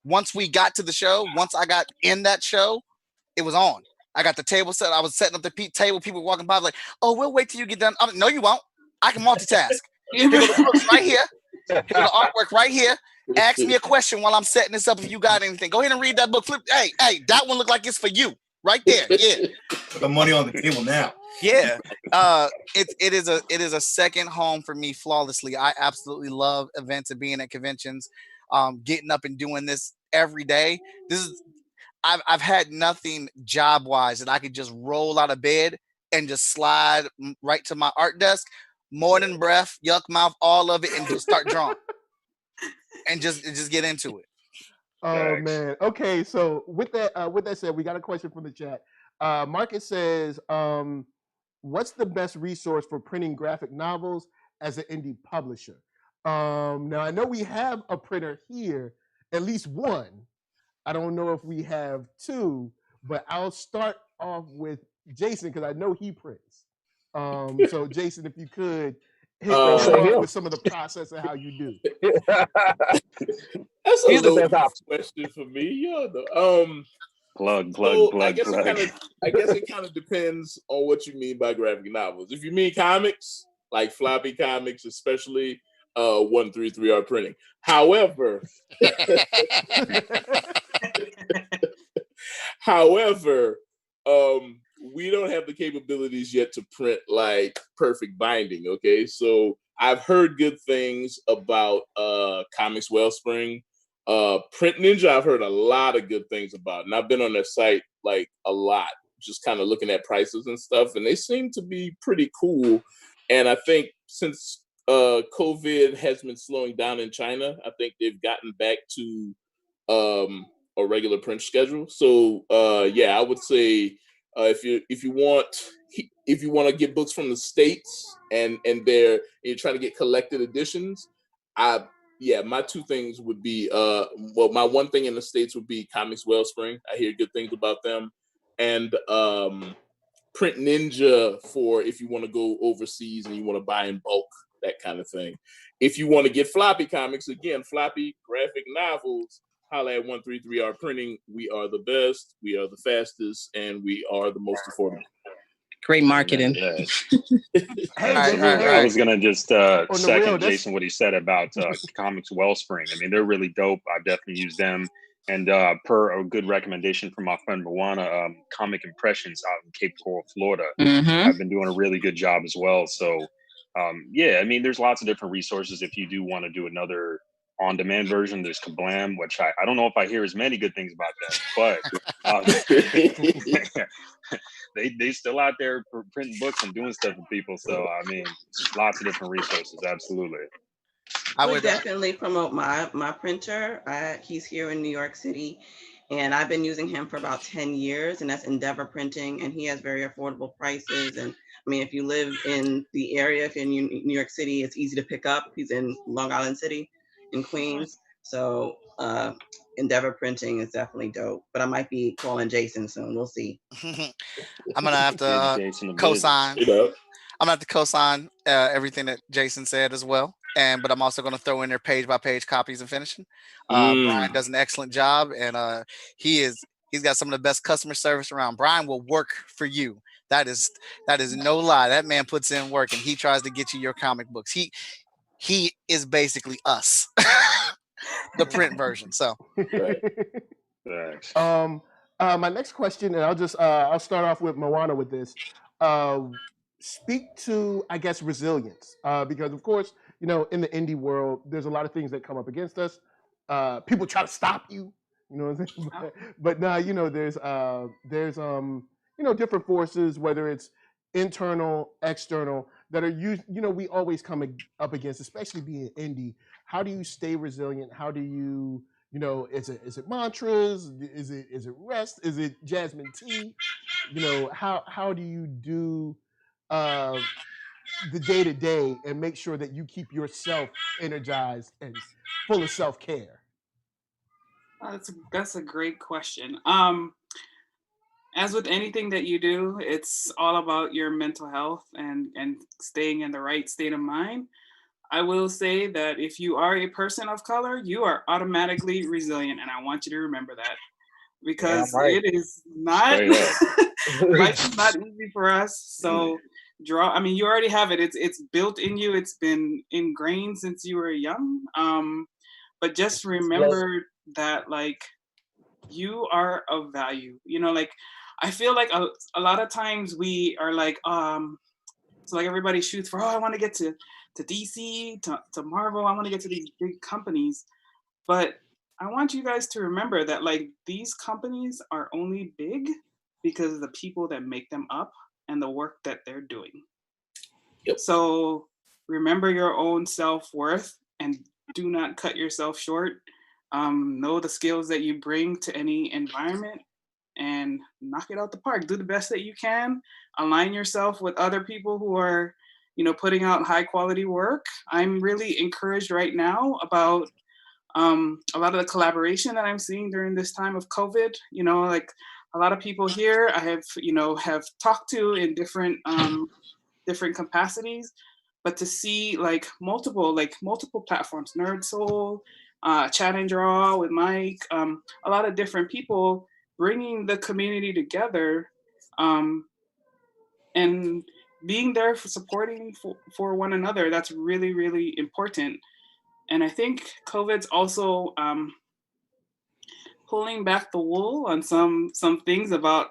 once we got to the show, once I got in that show, it was on. I got the table set. I was setting up the table. People walking by like, oh, we'll wait till you get done. I'm like, no, you won't. I can multitask. Here go the books right here. Here go the artwork right here. Ask me a question while I'm setting this up if you got anything. Go ahead and read that book. Flip. Hey, that one look like it's for you. Right there. Yeah. Put the money on the table now. Yeah, it is a second home for me flawlessly. I absolutely love events and being at conventions, getting up and doing this every day. This is I've had nothing job wise that I could just roll out of bed and just slide right to my art desk, morning breath, yuck mouth, all of it, and just start drawing and just get into it. Oh Facts. man. Okay, so with that said, we got a question from the chat. Marcus says, what's the best resource for printing graphic novels as an indie publisher? Now I know we have a printer here, at least one. I don't know if we have two, but I'll start off with Jason because I know he prints. So Jason, if you could hit off with some of the process of how you do. That's a He's the loaded best option. question for me. Yeah. Plug. I guess it kind of depends on what you mean by graphic novels. If you mean comics, like floppy comics, especially 133R printing. However, we don't have the capabilities yet to print like perfect binding. Okay, so I've heard good things about Comix Wellspring. Print Ninja, I've heard a lot of good things about, and I've been on their site like a lot, just kind of looking at prices and stuff, and they seem to be pretty cool. And I think since COVID has been slowing down in China, I think they've gotten back to a regular print schedule. So yeah, I would say if you want to get books from the States and you're trying to get collected editions, my two things would be my one thing in the States would be Comix Wellspring. I hear good things about them, and Print Ninja for if you want to go overseas and you want to buy in bulk, that kind of thing. If you want to get floppy comics, again, floppy graphic novels, holla at 133R Printing. We are the best, we are the fastest, and we are the most affordable. Great marketing. Yeah. I I was gonna just second real, Jason what he said about Comix Wellspring. I mean, they're really dope. I've definitely used them. And per a good recommendation from my friend Moana, Comic Impressions out in Cape Coral, Florida, I've been doing a really good job as well. So yeah, I mean, there's lots of different resources if you do want to do another on-demand version. There's Kablam, which I don't know if I hear as many good things about that, but they still out there printing books and doing stuff with people. So I mean, lots of different resources. Absolutely. I would definitely promote my printer. He's here in New York City, and I've been using him for about 10 years, and that's Endeavor Printing, and he has very affordable prices. And I mean, if you live in the area, if you're in New York City, it's easy to pick up. He's in Long Island City, in Queens. So Endeavor Printing is definitely dope, but I might be calling Jason soon. We'll see. I'm gonna have to co-sign. I'm gonna have to co-sign everything that Jason said as well. But I'm also gonna throw in there page by page copies and finishing. Brian does an excellent job, and he's got some of the best customer service around. Brian will work for you. That is no lie. That man puts in work, and he tries to get you your comic books. He is basically us, the print version. So, my next question, and I'll start off with Moana with this. Speak to, I guess, resilience, because of course, you know, in the indie world, there's a lot of things that come up against us. People try to stop you, you know what I'm saying? But now, you know, there's you know, different forces, whether it's internal, external, that are used, you know, we always come up against, especially being indie. How do you stay resilient? How do you, you know, is it mantras? Is it rest? Is it jasmine tea? You know, how do you do the day-to-day and make sure that you keep yourself energized and full of self-care? That's a great question. As with anything that you do, it's all about your mental health and staying in the right state of mind. I will say that if you are a person of color, you are automatically resilient, and I want you to remember that, because it is not life is not easy for us. So I mean, you already have it. It's built in you. It's been ingrained since you were young. But just remember that, like, you are of value. You know, like, I feel like a lot of times we are like, so like everybody shoots for, I want to get to DC, to Marvel, I want to get to these big companies. But I want you guys to remember that like these companies are only big because of the people that make them up and the work that they're doing. Yep. So remember your own self-worth and do not cut yourself short. Know the skills that you bring to any environment and knock it out the park. Do the best that you can. Align yourself with other people who are, putting out high quality work. I'm really encouraged right now about a lot of the collaboration that I'm seeing during this time of COVID. Like a lot of people here I have talked to in different capacities, but to see like multiple platforms, NERDSoul, Chat and Draw with Mike, a lot of different people bringing the community together, and being there for supporting for one another. That's really, really important. And I think COVID's also pulling back the wool on some things about,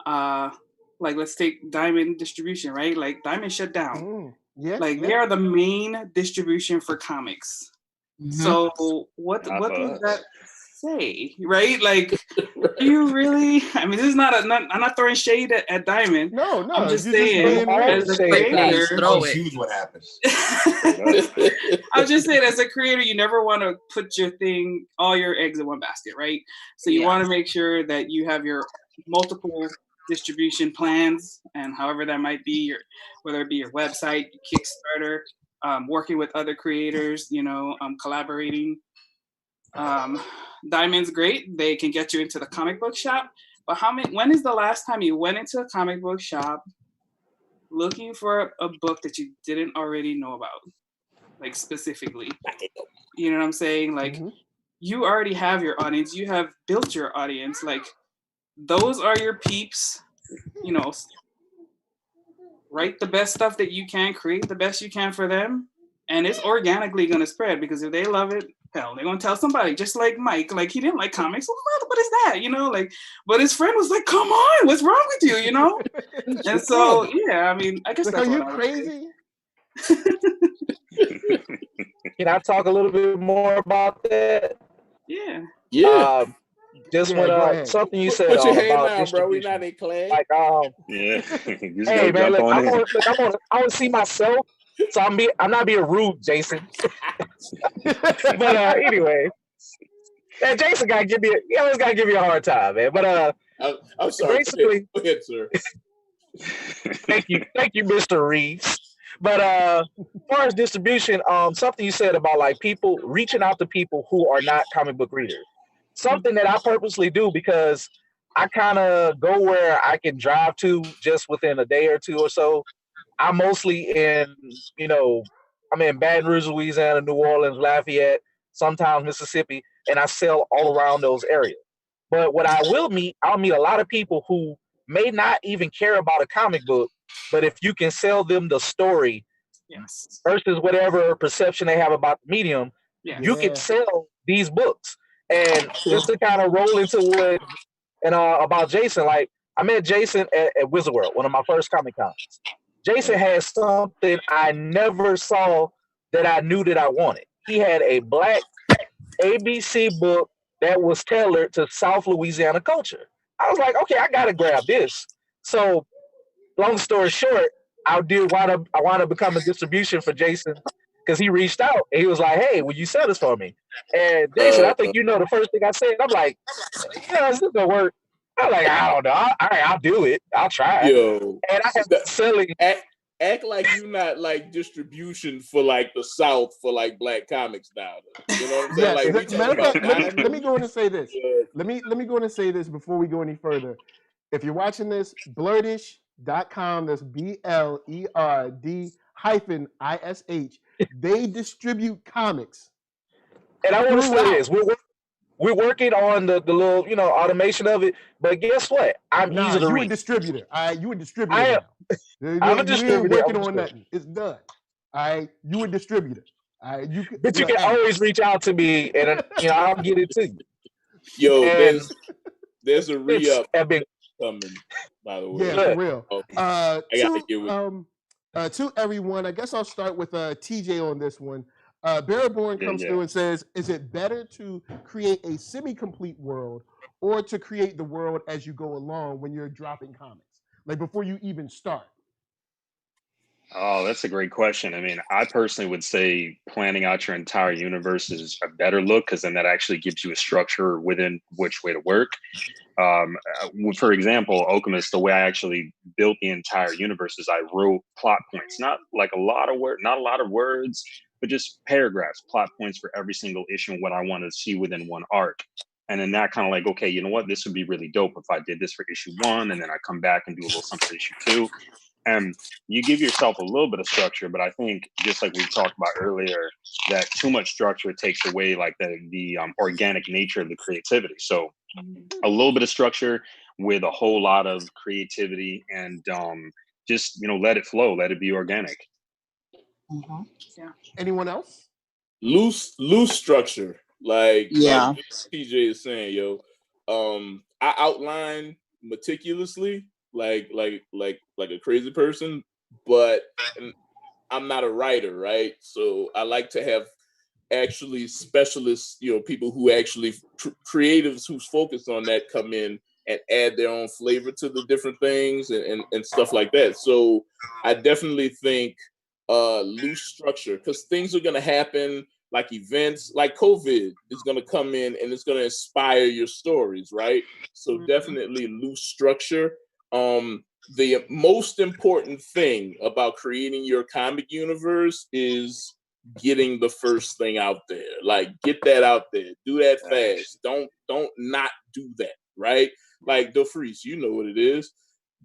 like let's take Diamond distribution, right? Like Diamond shut down. Yeah. They are the main distribution for comics. Mm-hmm. So what does that say, right? Like, do you really? I mean, this is I'm not throwing shade at Diamond. No. I'm just saying, as a creator, huge what happens. I'm just saying, as a creator, you never want to put all your eggs in one basket, right? So you want to make sure that you have your multiple distribution plans, and however that might be, whether it be your website, Kickstarter, working with other creators, collaborating. Diamond's great. They can get you into the comic book shop. But when is the last time you went into a comic book shop looking for a book that you didn't already know about? Like specifically. You know what I'm saying? Like you already have your audience. You have built your audience. Like those are your peeps. Write the best stuff that you can, create the best you can for them. And it's organically going to spread, because if they love it, hell, they're going to tell somebody. Just like Mike, like he didn't like comics. What is that? But his friend was like, come on, what's wrong with you, And so, yeah, I mean, I guess like, that's are you crazy? Can I talk a little bit more about that? Yeah. Yeah. Just when something you said put your hand about down, bro. We not in class. Like hey man, look, I want to see myself. So I'm not being rude, Jason. But anyway, man, Jason he always gotta give me a hard time, man. But I'm sorry. Basically, go ahead, sir. Thank you, Mr. Reeves. But as far as distribution, something you said about like people reaching out to people who are not comic book readers, something that I purposely do, because I kind of go where I can drive to just within a day or two or so. I'm mostly I'm in Baton Rouge, Louisiana, New Orleans, Lafayette, sometimes Mississippi, and I sell all around those areas. But what I'll meet a lot of people who may not even care about a comic book, but if you can sell them the story versus whatever perception they have about the medium, you can sell these books. And just to kind of roll into what, and about Jason, like I met Jason at Wizard World, one of my first Comic Cons. Jason had something I never saw that I knew that I wanted. He had a black ABC book that was tailored to South Louisiana culture. I was like, okay, I gotta grab this. So, long story short, I wound up becoming distribution for Jason, because he reached out and he was like, hey, will you sell this for me? And Jason, I think the first thing I said, I'm like, is this gonna work? I'm like, I don't know. All right, I'll do it. I'll try. Yo, and I have been selling. Act like you not like distribution for like the South for like black comics now. You know what I'm saying? Let me go in and say this. Let me go in and say this before we go any further. If you're watching this, Blerd-ish.com, that's BLERD-ISH. They distribute comics. And I want to say this: we're working on the little automation of it. But guess what? I'm easy to read. You a distributor. You a distributor. I'm a distributor. You ain't working on nothing. It's done. You a distributor. You can always reach out to me, and I'll get it to you. Yo, there's a re-up. coming, by the way. Yeah, for real. Oh, I gotta get with To everyone, I guess I'll start with TJ on this one. Barreborn comes through and says, is it better to create a semi-complete world or to create the world as you go along when you're dropping comics? Like before you even start? Oh, that's a great question. I mean, I personally would say planning out your entire universe is a better look because then that actually gives you a structure within which way to work. For example, Alchemist, the way I actually built the entire universe is I wrote plot points, not like a lot of words, but just paragraphs, plot points for every single issue and what I want to see within one arc. And then that kind of like, okay, you know what, this would be really dope if I did this for issue 1, and then I come back and do a little something for issue 2. And you give yourself a little bit of structure, but I think just like we talked about earlier, that too much structure takes away like the organic nature of the creativity. So a little bit of structure with a whole lot of creativity, and just let it flow, let it be organic. Yeah. Anyone else? Loose structure, like TJ is saying, yo. I outline meticulously, like a crazy person, but I'm not a writer, right? So I like to have actually specialists, people who actually creatives who's focused on that come in and add their own flavor to the different things and stuff like that. So I definitely think loose structure, because things are going to happen, like events like COVID is going to come in and it's going to inspire your stories, right? So definitely loose structure. The most important thing about creating your comic universe is getting the first thing out there. Like, get that out there. Do that fast. Don't not do that, right? Like Dorphise, you know what it is.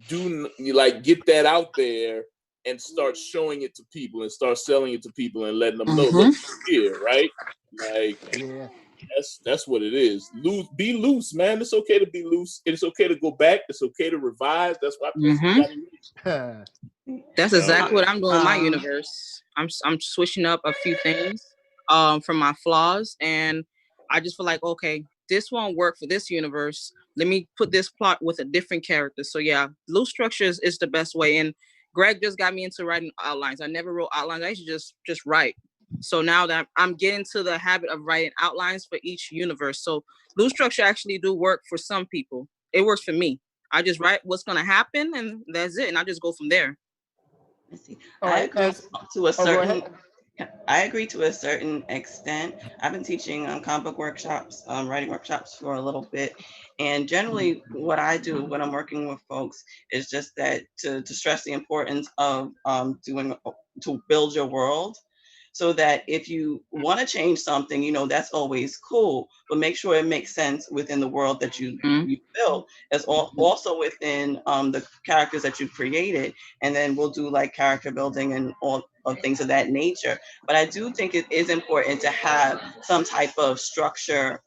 Get that out there and start showing it to people and start selling it to people and letting them know, look here, right? Like, that's what it is. Be loose, man. It's okay to be loose. It's okay to go back. It's okay to revise. That's why. That's exactly what I'm doing in my universe. I'm switching up a few things from my flaws, and I just feel like, okay, this won't work for this universe. Let me put this plot with a different character. So yeah, loose structure is the best way. And Greg just got me into writing outlines. I never wrote outlines. I used to just write. So now that I'm getting to the habit of writing outlines for each universe. So loose structure actually do work for some people. It works for me. I just write what's going to happen and that's it. And I just go from there. I agree to a certain. I agree to a certain extent. I've been teaching comic book workshops, writing workshops for a little bit, and generally, what I do when I'm working with folks is just that to stress the importance of to build your world, so that if you want to change something, that's always cool, but make sure it makes sense within the world that you built, as also within the characters that you created. And then we'll do like character building and all of things of that nature. But I do think it is important to have some type of structure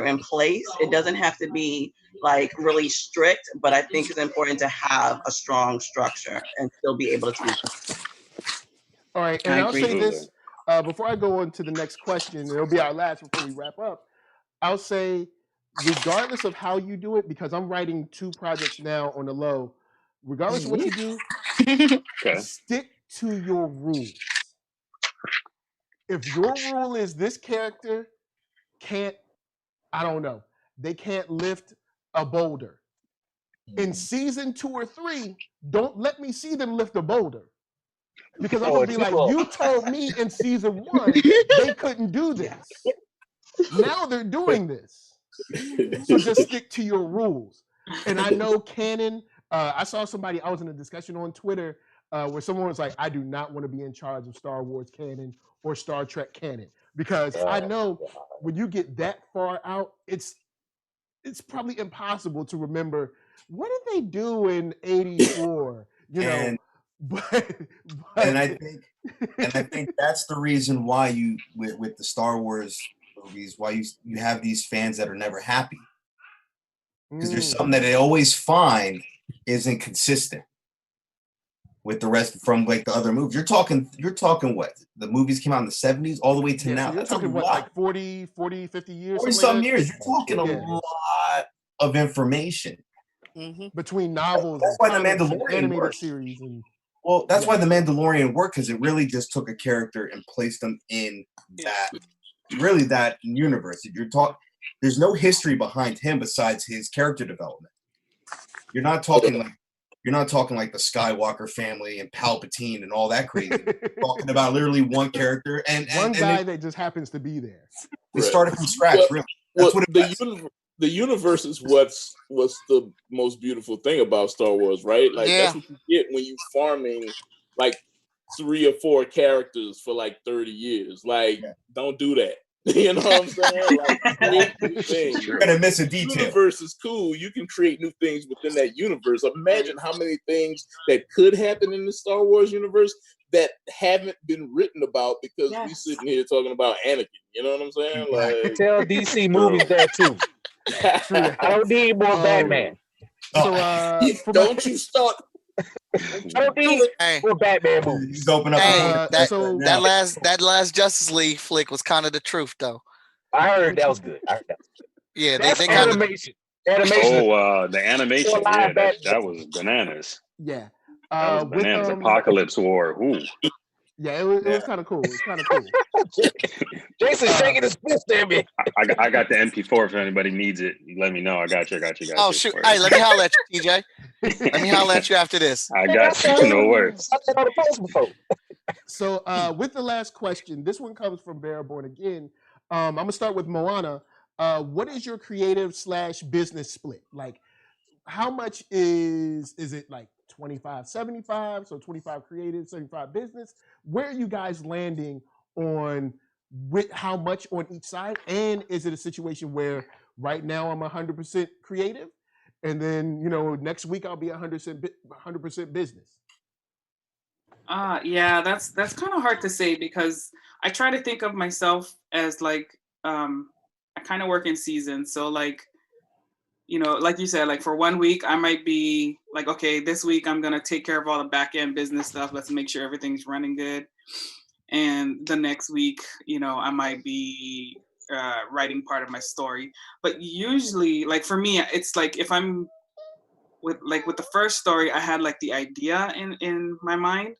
in place. It doesn't have to be like really strict, but I think it's important to have a strong structure and still be able to tweak. All right, and I'll say this before I go on to the next question, it'll be our last before we wrap up. I'll say, regardless of how you do it, because I'm writing 2 projects now on the low, regardless of what you do, stick to your rules. If your rule is this character they can't lift a boulder. In season 2 or 3, don't let me see them lift a boulder. Because I'm going to be like, you told me in season 1 they couldn't do this. Now they're doing this. So just stick to your rules. And I know canon, I saw somebody, I was in a discussion on Twitter where someone was like, I do not want to be in charge of Star Wars canon or Star Trek canon. Because I know when you get that far out, it's probably impossible to remember, what did they do in 84? And I think that's the reason why you with the Star Wars movies, why you have these fans that are never happy, because there's something that they always find isn't consistent with the rest from like the other movies. You're talking what? The movies came out in the 70s all the way to now. So you're talking what, like 40, 50 years? 40 some years. You're talking a lot of information. between novels That's and why the comics and Mandalorian animated worked. series and Well, that's why the Mandalorian worked, because it really just took a character and placed them in that universe. If you're there's no history behind him besides his character development. You're not talking like the Skywalker family and Palpatine and all that crazy. You're talking about literally one character and one guy that just happens to be there. They started from scratch, really. That's what it was. The universe is what's the most beautiful thing about Star Wars, right? Like that's what you get when you farming like 3 or 4 characters for like 30 years. Like, don't do that. You know what I'm saying? Like, create new things. You're gonna miss a detail. The universe is cool. You can create new things within that universe. Imagine how many things that could happen in the Star Wars universe that haven't been written about because we sitting here talking about Anakin. You know what I'm saying? Like, tell DC movies that too. I don't need more Batman. So don't you start. I don't need more Batman movies. He's open up. That last Justice League flick was kind of the truth, though. I heard that was good. Yeah, they kind of animation. The animation. Yeah, that was bananas. Yeah, that was bananas. Apocalypse War. Ooh. Yeah, it was kind of cool. It's kind of cool. Jason shaking his fist at me. I got the MP4 if anybody needs it. Let me know. I got you. Oh, shoot. Hey, let me holler at you, TJ. Let me holler at you after this. I got you. No worries. So with the last question, this one comes from Bearborn again. I'm going to start with Moana. What is your creative / business split? Like, how much is it like 25-75? So 25 creative, 75 business. Where are you guys landing on with how much on each side? And is it a situation where right now I'm 100% creative, and then next week I'll be 100% business? Yeah, that's kind of hard to say because I try to think of myself as like I kind of work in seasons. So like, like you said, like for 1 week, I might be like, okay, this week I'm going to take care of all the back end business stuff. Let's make sure everything's running good. And the next week, I might be writing part of my story. But usually, like for me, it's like if I'm with the first story, I had like the idea in my mind,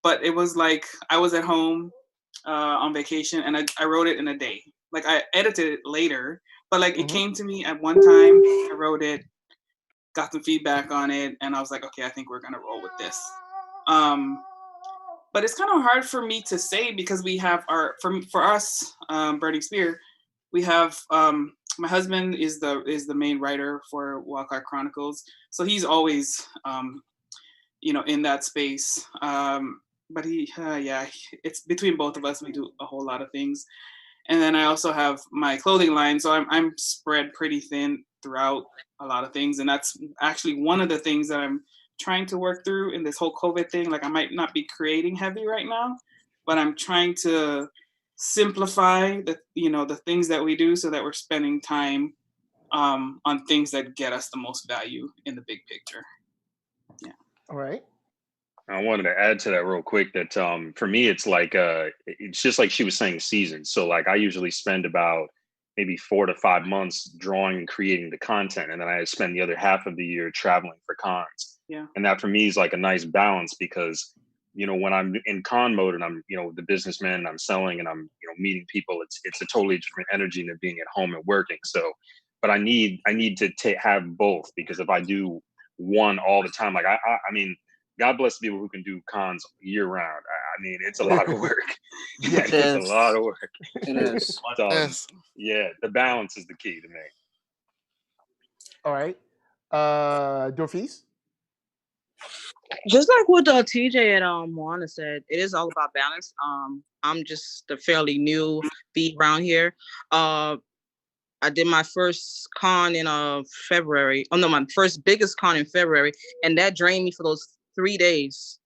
but it was like I was at home on vacation and I wrote it in a day. Like I edited it later, but like it came to me at one time. I wrote it, got some feedback on it, and I was like, okay, I think we're gonna roll with this. But it's kind of hard for me to say because we have for us, Burning Spear, we have my husband is the main writer for Wildcard Chronicles, so he's always in that space. But it's between both of us. We do a whole lot of things. And then I also have my clothing line. So I'm spread pretty thin throughout a lot of things. And that's actually one of the things that I'm trying to work through in this whole COVID thing. Like I might not be creating heavy right now, but I'm trying to simplify the things that we do so that we're spending time on things that get us the most value in the big picture. Yeah. All right. I wanted to add to that real quick that for me, it's like, it's just like she was saying seasons. So like I usually spend about maybe 4 to 5 months drawing and creating the content. And then I spend the other half of the year traveling for cons. Yeah. And that for me is like a nice balance because, when I'm in con mode and I'm, the businessman and I'm selling and I'm, meeting people, it's a totally different energy than being at home and working. So, but I need to have both because if I do one all the time, like I mean, God bless the people who can do cons year round. I mean, it's a lot of work. It's a lot of work. It is. But, yeah, the balance is the key to me. All right. Dorphise? Just like what TJ and Moana said, it is all about balance. I'm just a fairly new feed around here. I did my first con in February. Oh no, my first biggest con in February, and that drained me for those 3 days.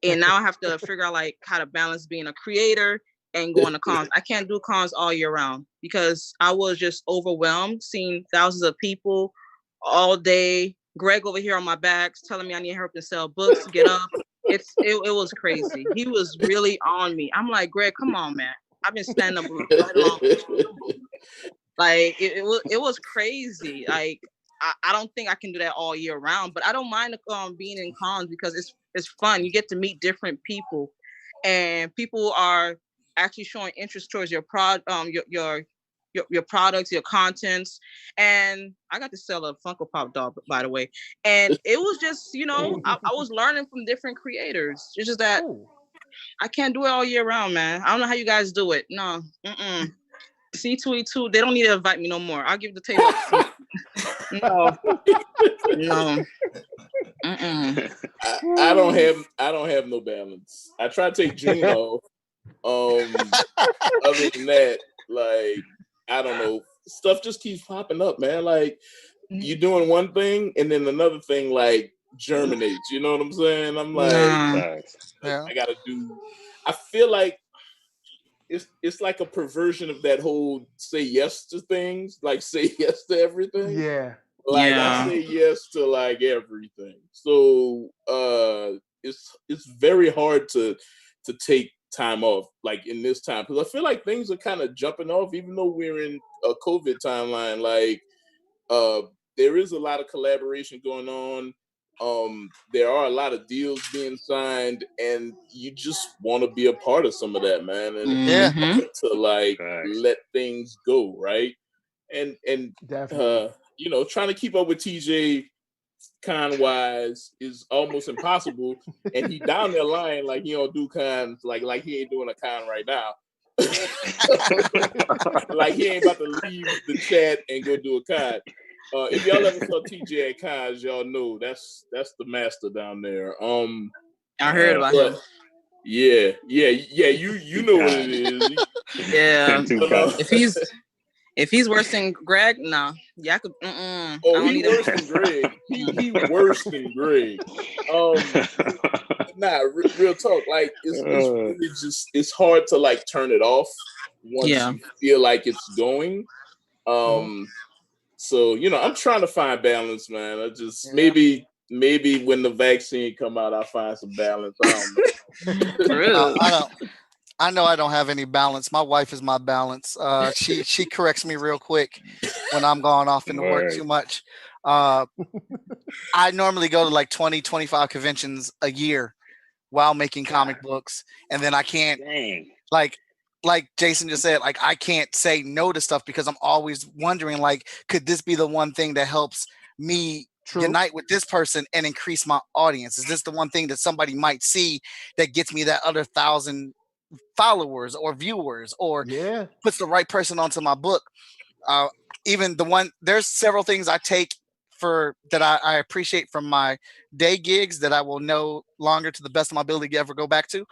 And now I have to figure out like how to balance being a creator and going to cons. I can't do cons all year round because I was just overwhelmed seeing thousands of people all day. Greg over here on my back telling me I need help to sell books, get up. It was crazy. He was really on me. I'm like, Greg, come on, man. I've been standing up right long. Like it was crazy. Like I don't think I can do that all year round, but I don't mind being in cons because it's fun. You get to meet different people, and people are actually showing interest towards your your products, your contents. And I got to sell a Funko Pop doll, by the way. And it was just, I was learning from different creators. It's just that I can't do it all year round, man. I don't know how you guys do it. No. C2E2, they don't need to invite me no more. I'll give the table. No. I don't have no balance. I try to take June off. Other than that, like, I don't know, stuff just keeps popping up, man. Like, you're doing one thing and then another thing like germinates. You know what I'm saying? I'm like, I gotta do. I feel like it's like a perversion of that whole say yes to things, like say yes to everything. Yeah. Like I say yes to like everything. So it's very hard to take time off like in this time, because I feel like things are kind of jumping off, even though we're in a COVID timeline. Like there is a lot of collaboration going on. There are a lot of deals being signed, and you just want to be a part of some of that, man. And to like let things go, right? And you know, trying to keep up with TJ con wise is almost impossible, and he down there lying like he don't do cons, like he ain't doing a con right now. Like he ain't about to leave the chat and go do a con. If y'all ever saw TJ at cons, y'all know that's the master down there. I heard about him. Yeah. You know what it is. Yeah. If he's worse than Greg, nah. Yeah, I could. Oh, he's worse than Greg. He worse than Greg. Nah, real talk. Like it's really just, it's hard to like turn it off once you feel like it's going. So you know, I'm trying to find balance, man. I just maybe when the vaccine come out, I'll find some balance. I know I don't have any balance. My wife is my balance. She corrects me real quick when I'm going off into work too much. I normally go to like 20, 25 conventions a year while making comic books. And then I can't, like Jason just said, like I can't say no to stuff because I'm always wondering, like, could this be the one thing that helps me unite with this person and increase my audience? Is this the one thing that somebody might see that gets me that other 1,000 followers or viewers, or puts the right person onto my book? Even the one, there's several things I take for that I appreciate from my day gigs that I will no longer, to the best of my ability, ever go back to.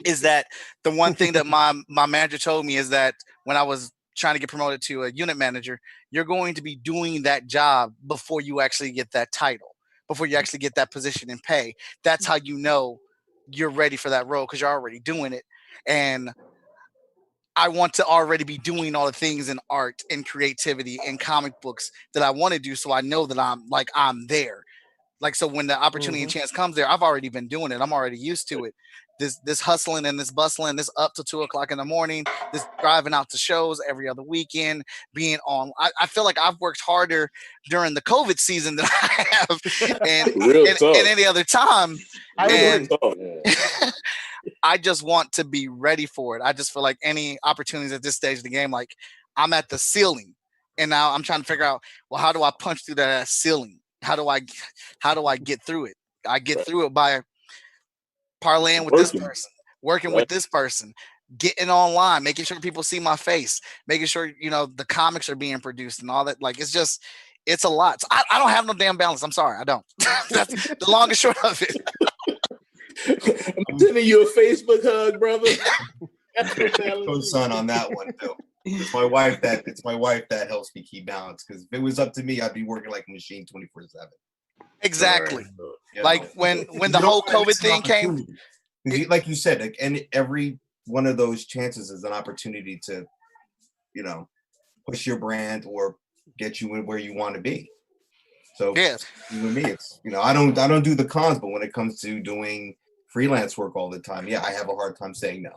Is that the one thing that my manager told me, is that when I was trying to get promoted to a unit manager, you're going to be doing that job before you actually get that title, before you actually get that position and pay. That's how you know you're ready for that role, because you're already doing it. And I want to already be doing all the things in art and creativity and comic books that I want to do, so I know that I'm there. Like, so when the opportunity and chance comes there, I've already been doing it. I'm already used to it. This hustling and this bustling, this up to 2 o'clock in the morning, this driving out to shows every other weekend, being on. I feel like I've worked harder during the COVID season than I have and any other time. I just want to be ready for it. I just feel like any opportunities at this stage of the game, like I'm at the ceiling, and now I'm trying to figure out, well, how do I punch through that ceiling? How do I get through it? I get through it by parlaying with this person, working with this person, getting online, making sure people see my face, making sure, you know, the comics are being produced and all that. Like, it's a lot. So I don't have no damn balance. I'm sorry, I don't. That's the long and short of it. I'm sending you a Facebook hug, brother. Co-sign on that one, though. It's my wife that helps me keep balance, because if it was up to me, I'd be working like a machine 24/7. Exactly. Like when the whole COVID thing came, like you said, like, and every one of those chances is an opportunity to, you know, push your brand or get you in where you want to be. So with me, it's, you know, I don't do the cons, but when it comes to doing freelance work all the time, I have a hard time saying no.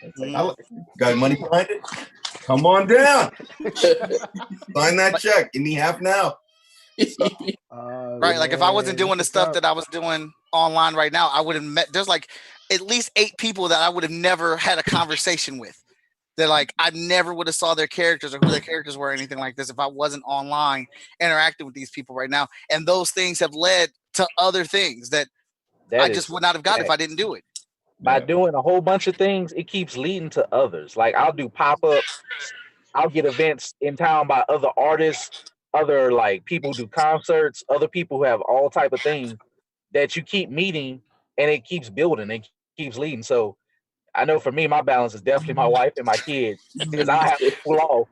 It's like, got money behind it? Come on down. Sign that check. Give me half now. Right. Like if I wasn't man, doing the that's stuff what's that I was doing online right now, I would have met. There's like at least 8 people that I would have never had a conversation with. That like I never would have saw their characters or who their characters were or anything like this if I wasn't online interacting with these people right now. And those things have led to other things that I That just is would not have got if fact. I didn't do it. By doing a whole bunch of things, it keeps leading to others. Like I'll do pop-ups, I'll get events in town by other artists, other like people who do concerts, other people who have all type of things that you keep meeting, and it keeps building, it keeps leading. So I know for me, my balance is definitely my wife and my kids, because I have to pull off.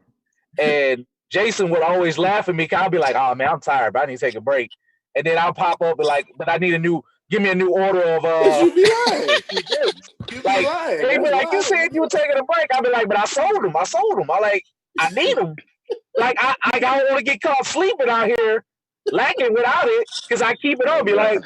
And Jason would always laugh at me, cause I'll be like, "Oh man, I'm tired, but I need to take a break." And then I'll pop up and like, "But I need give me a new order of You be lying. You be like lying. they be That's like, you wild. said you were taking a break." I'll be like, "But I sold them. I like, I need them. Like I don't want to get caught sleeping out here lacking without it, because I keep it on." Be like,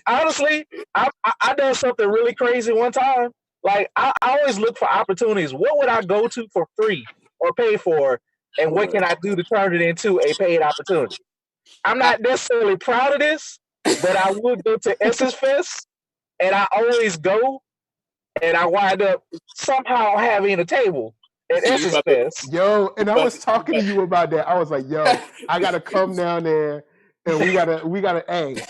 honestly, I done something really crazy one time. Like I always look for opportunities. What would I go to for free or pay for, and what can I do to turn it into a paid opportunity? I'm not necessarily proud of this, but I would go to Essence Fest, and I always go, and I wind up somehow having a table at Essence Fest. Yo, and I was talking to you about that. I was like, yo, I gotta come down there, and we gotta, hey.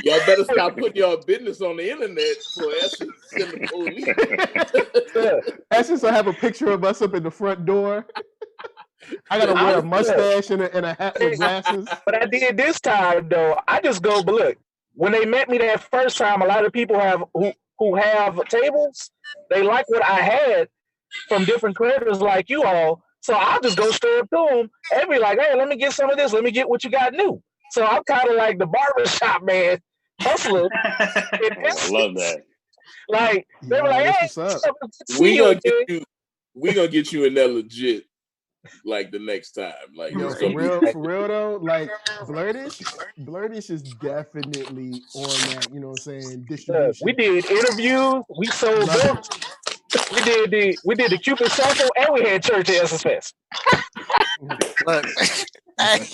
Y'all better stop putting your business on the internet for Essence and the police. Essence will have a picture of us up in the front door. I gotta wear a mustache and a hat with glasses. But I did this time though. I just go, but look, when they met me that first time, a lot of people who have tables, they like what I had from different creators like you all. So I'll just go straight up to them and be like, "Hey, let me get some of this. Let me get what you got new." So I'm kind of like the barbershop man, hustler. I love that. Like they were like, "Hey, what's up? We gonna get you in there legit, like the next time." Like, yo, it's for gonna be real though, like Blerd-ish is definitely on that. You know what I'm saying? Distribution. We did interviews. We sold books. We did the Cupid Shuffle, and we had church at Essence Fest. Look, hey,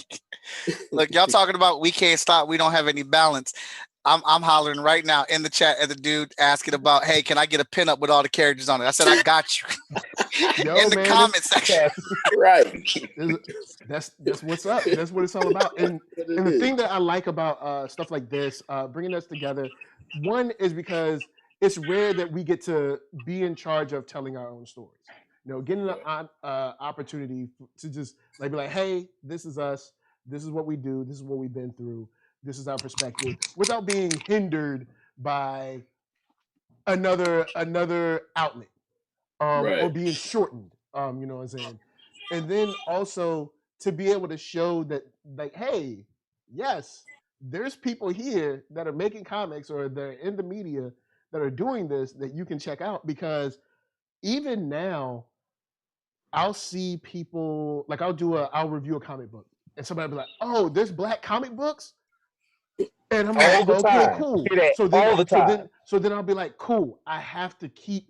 look, y'all talking about we can't stop. We don't have any balance. I'm hollering right now in the chat at the dude asking about, "Hey, can I get a pinup with all the characters on it?" I said, "I got you." Yo, in the comment section. Right. That's what's up. That's what it's all about. And the thing that I like about stuff like this, bringing us together, one is because it's rare that we get to be in charge of telling our own stories. You know, getting an opportunity to just like be like, "Hey, this is us. This is what we do. This is what we've been through. This is our perspective," without being hindered by another outlet or being shortened. You know what I'm saying? And then also to be able to show that, like, hey, yes, there's people here that are making comics or they're in the media that are doing this that you can check out, because even now I'll see people like I'll review a comic book and somebody will be like, "Oh, there's black comic books." And I'm like, "Okay, cool." So then I'll be like, "Cool. I have to keep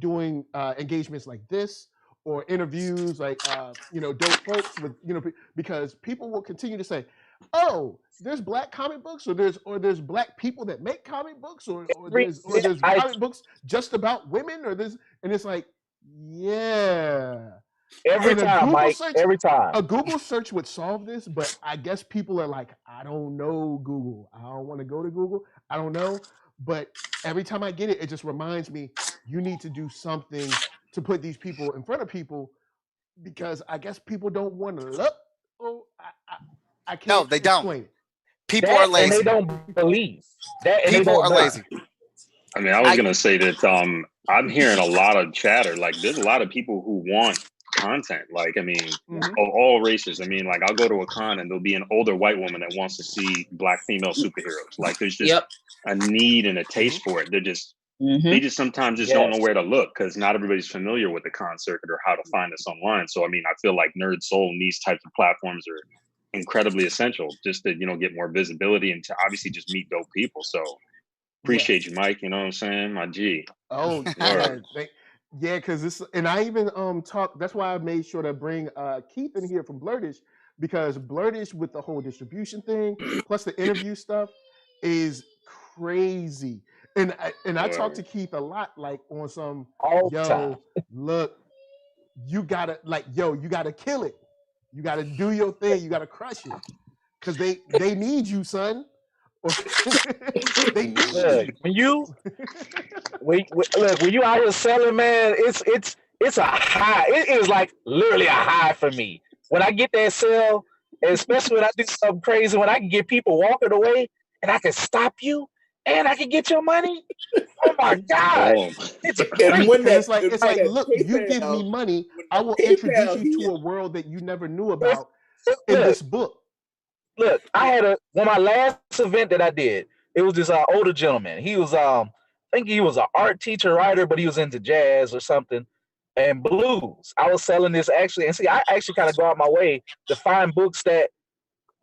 doing engagements like this or interviews like dope folks with because people will continue to say, "Oh, there's black comic books, or there's black people that make comic books, or there's comic books just about women, or this," and it's like, yeah. Every time, Mike. Every time. A Google search would solve this, but I guess people are like, "I don't know Google. I don't want to go to Google. I don't know." But every time I get it, it just reminds me, you need to do something to put these people in front of people, because I guess people don't want to look. Oh, I can't. No, they don't. Explain it. People are lazy. And they don't believe. People are lazy. I mean, I was gonna say that I'm hearing a lot of chatter. Like, there's a lot of people who want content. Like, I mean, of all races. I mean, like, I'll go to a con and there'll be an older white woman that wants to see black female superheroes. Like, there's just a need and a taste for it. They're just they just sometimes just don't know where to look, because not everybody's familiar with the con circuit or how to find us online. So I mean, I feel like NERDSoul and these types of platforms are incredibly essential just to get more visibility and to obviously just meet dope people. So appreciate you, Mike. You know what I'm saying? My G. Oh, yeah, because this, and I even talk. That's why I made sure to bring Keith in here from Blerd-ish, because Blerd-ish with the whole distribution thing, plus the interview stuff, is crazy. And I talk to Keith a lot, like on some, All the time. yo, look, you gotta you gotta kill it. You gotta do your thing. You gotta crush it, because they need you, son. They need Look, you. when you out here selling, man, it's a high. It is like literally a high for me when I get that sale, and especially when I do something crazy, when I can get people walking away and I can stop you and I can get your money. Oh my God! It's And when that, it's like look, you give me money, I will introduce you to a world that you never knew about in this book. Look, I had one of my last event that I did. It was this older gentleman. He was I think he was an art teacher, writer, but he was into jazz or something and blues. I was selling this actually, and see, I actually kind of go out my way to find books that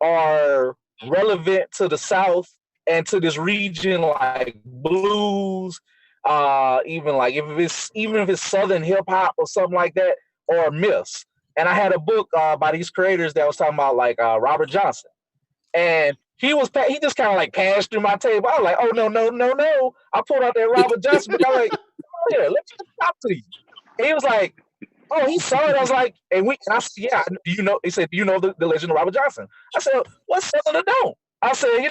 are relevant to the South and to this region, like blues, even if it's Southern hip hop or something like that, or myths. And I had a book by these creators that was talking about like Robert Johnson. And he just kind of like passed through my table. I was like, oh, no. I pulled out that Robert Johnson book. I was like, oh, yeah, let's talk to you. And he was like, oh, he saw it. I was like, and I said, yeah, do you know? He said, do you know the legend of Robert Johnson? I said, what's something to know? I said,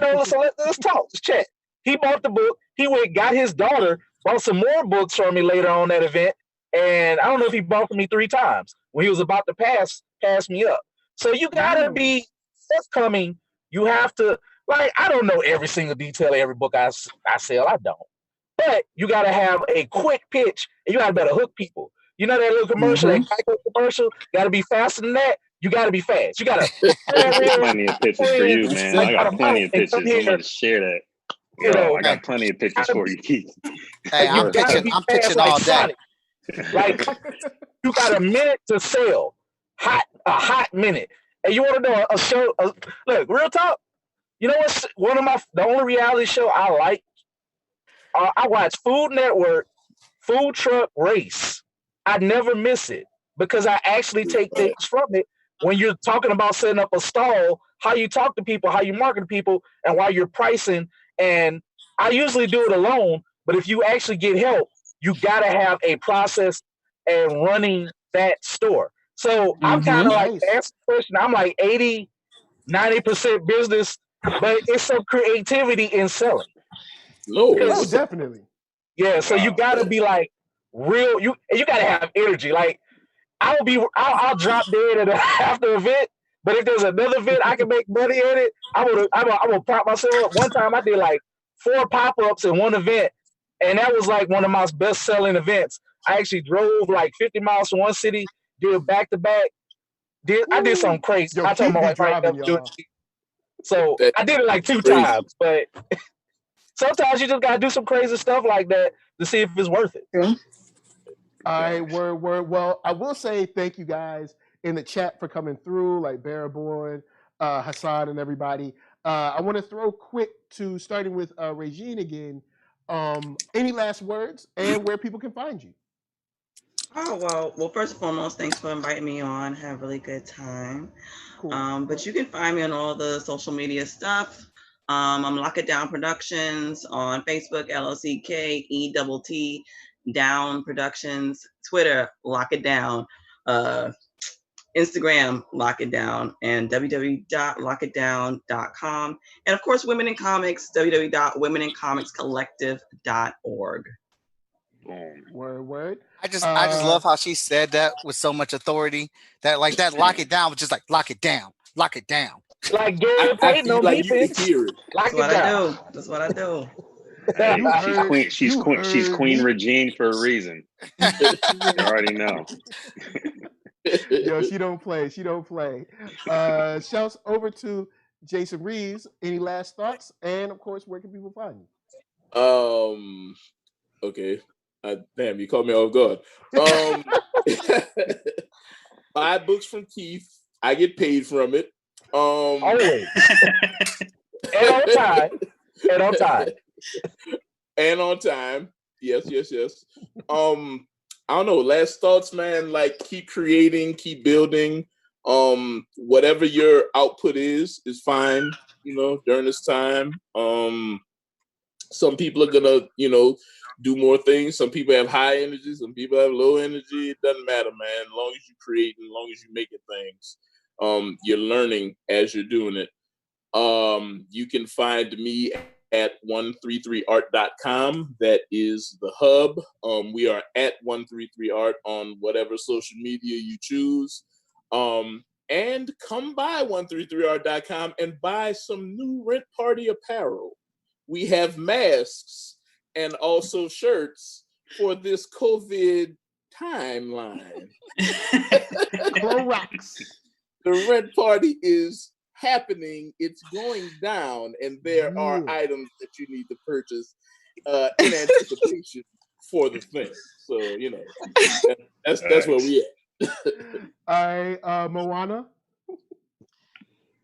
let's talk, let's chat. He bought the book. He got his daughter, bought some more books for me later on that event. And I don't know if he bought for me 3 times when he was about to pass me up. So you gotta be forthcoming. You have to, like, I don't know every single detail of every book I sell. I don't. But you got to have a quick pitch, and you got to better hook people. You know that little commercial, that Geico commercial? Got to be faster than that. You got to be fast. You got to. Plenty of pitches for you, man. I got plenty of pitches. I'm going to share that. I got plenty of pitches for you, Keith. Hey, I'm pitching all day. Like, you got a minute to sell. A hot minute. And you want to know a show? Look, real talk. You know what's the only reality show I like? I watch Food Network, Food Truck Race. I never miss it because I actually take things from it. When you're talking about setting up a stall, how you talk to people, how you market to people, and why you're pricing. And I usually do it alone, but if you actually get help, you got to have a process and running that store. So I'm kind of like, that's the question. I'm like 80-90% business, but it's some creativity in selling. Oh, definitely. Yeah, so you gotta be like real. You gotta have energy. Like I'll drop dead after the event, but if there's another event I can make money in it, I will prop myself up. One time I did like 4 pop-ups in one event, and that was like one of my best-selling events. I actually drove like 50 miles from one city, did back-to-back. I did something crazy. I told my wife I ain't never do it. So I did it like 2 times, but sometimes you just gotta do some crazy stuff like that to see if it's worth it. All right, word. Well, I will say thank you guys in the chat for coming through, like Baraborn, Hassan, and everybody. I want to throw quick to starting with Regine again. Any last words and where people can find you? Oh, well, first and foremost, thanks for inviting me on. Have a really good time. Cool. But you can find me on all the social media stuff. I'm Lock It Down Productions on Facebook, LOCKETT Down Productions, Twitter, Lock It Down, Instagram, Lock It Down, and www.lockitdown.com. And of course, Women in Comics, www.womenincomicscollective.org. Word. I just love how she said that with so much authority. That lock it down was just like lock it down. Like Gary Payton on defense. That's what I do. That's what I do. Hey, she's Queen Regine for a reason. You already know. Yo, she don't play. Shouts over to Jason Reeves. Any last thoughts? And of course, where can people find you? Okay. Damn, you caught me off guard. 5 books from Keith. I get paid from it. Always. And on time. Yes. I don't know. Last thoughts, man. Like, keep creating, keep building. Whatever your output is fine, during this time. Some people are gonna, do more things. Some people have high energy, some people have low energy. It doesn't matter, man. As long as you create and as long as you're making things, you're learning as you're doing it. You can find me at 133art.com. That is the hub. We are at 133art on whatever social media you choose. And come by 133art.com and buy some new Rent Party apparel. We have masks and also shirts for this COVID timeline. Clorox. The Rent Party is happening. It's going down, and there are items that you need to purchase in anticipation for the thing. So that's where we at. All right, Moana.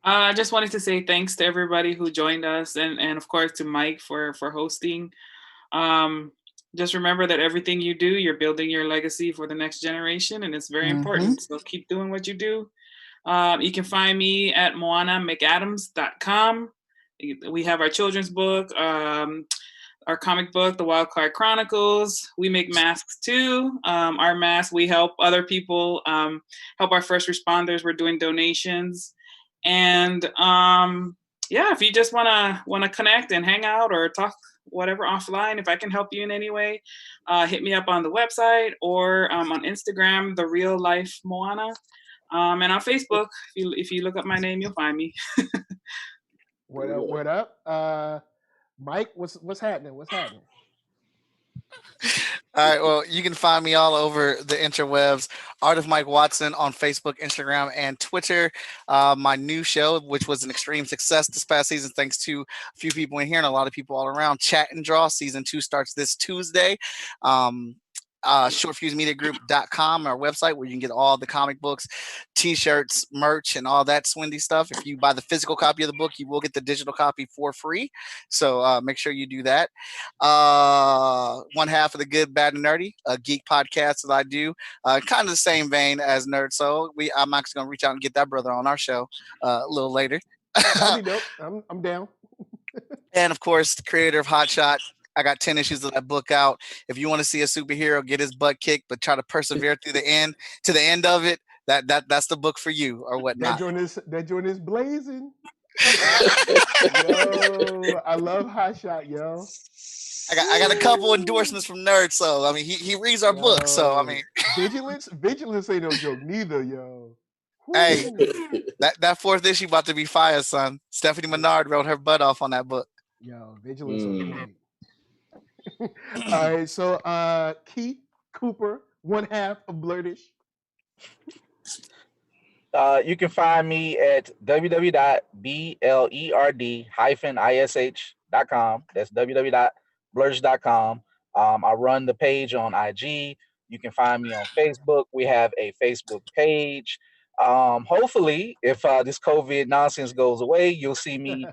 I just wanted to say thanks to everybody who joined us, and of course to Mike for hosting. Just remember that everything you do, you're building your legacy for the next generation, and it's very important. So keep doing what you do. You can find me at MoanaMcAdams.com. We have our children's book, our comic book, The Wildcard Chronicles. We make masks too. Our masks, we help other people, help our first responders. We're doing donations. And if you just wanna connect and hang out or talk whatever offline, if I can help you in any way, hit me up on the website or on Instagram, The Real Life Moana. And on Facebook, if you look up my name, you'll find me. What up? Mike, what's happening? What's happening? All right, well, you can find me all over the interwebs. Art of Mike Watson on Facebook, Instagram, and Twitter. My new show, which was an extreme success this past season, thanks to a few people in here and a lot of people all around. Chat and Draw season 2 starts this Tuesday. shortfusemediagroup.com, our website, where you can get all the comic books, t-shirts, merch, and all that Swindy stuff. If you buy the physical copy of the book, you will get the digital copy for free. So make sure you do that. One half of the Good, Bad, and Nerdy, a geek podcast that I do, kind of the same vein as NERDSoul. I'm actually going to reach out and get that brother on our show a little later. That'd be dope. I'm down. And of course, the creator of Hot Shot. I got 10 issues of that book out. If you want to see a superhero get his butt kicked, but try to persevere through the end to the end of it, that's the book for you or whatnot. That joint is blazing. Yo, I love Hot Shot, yo. I got a couple endorsements from NERDSoul. I mean, he reads our book, so I mean, Vigilance ain't no joke neither, yo. Hey, that fourth issue about to be fire, son. Stephanie Menard wrote her butt off on that book. Yo, Vigilance was great. All right, so Keith Cooper, one half of Blerd-ish. You can find me at www.blerd-ish.com. That's www.blerd-ish.com. I run the page on IG. You can find me on Facebook. We have a Facebook page. Hopefully, if this COVID nonsense goes away, you'll see me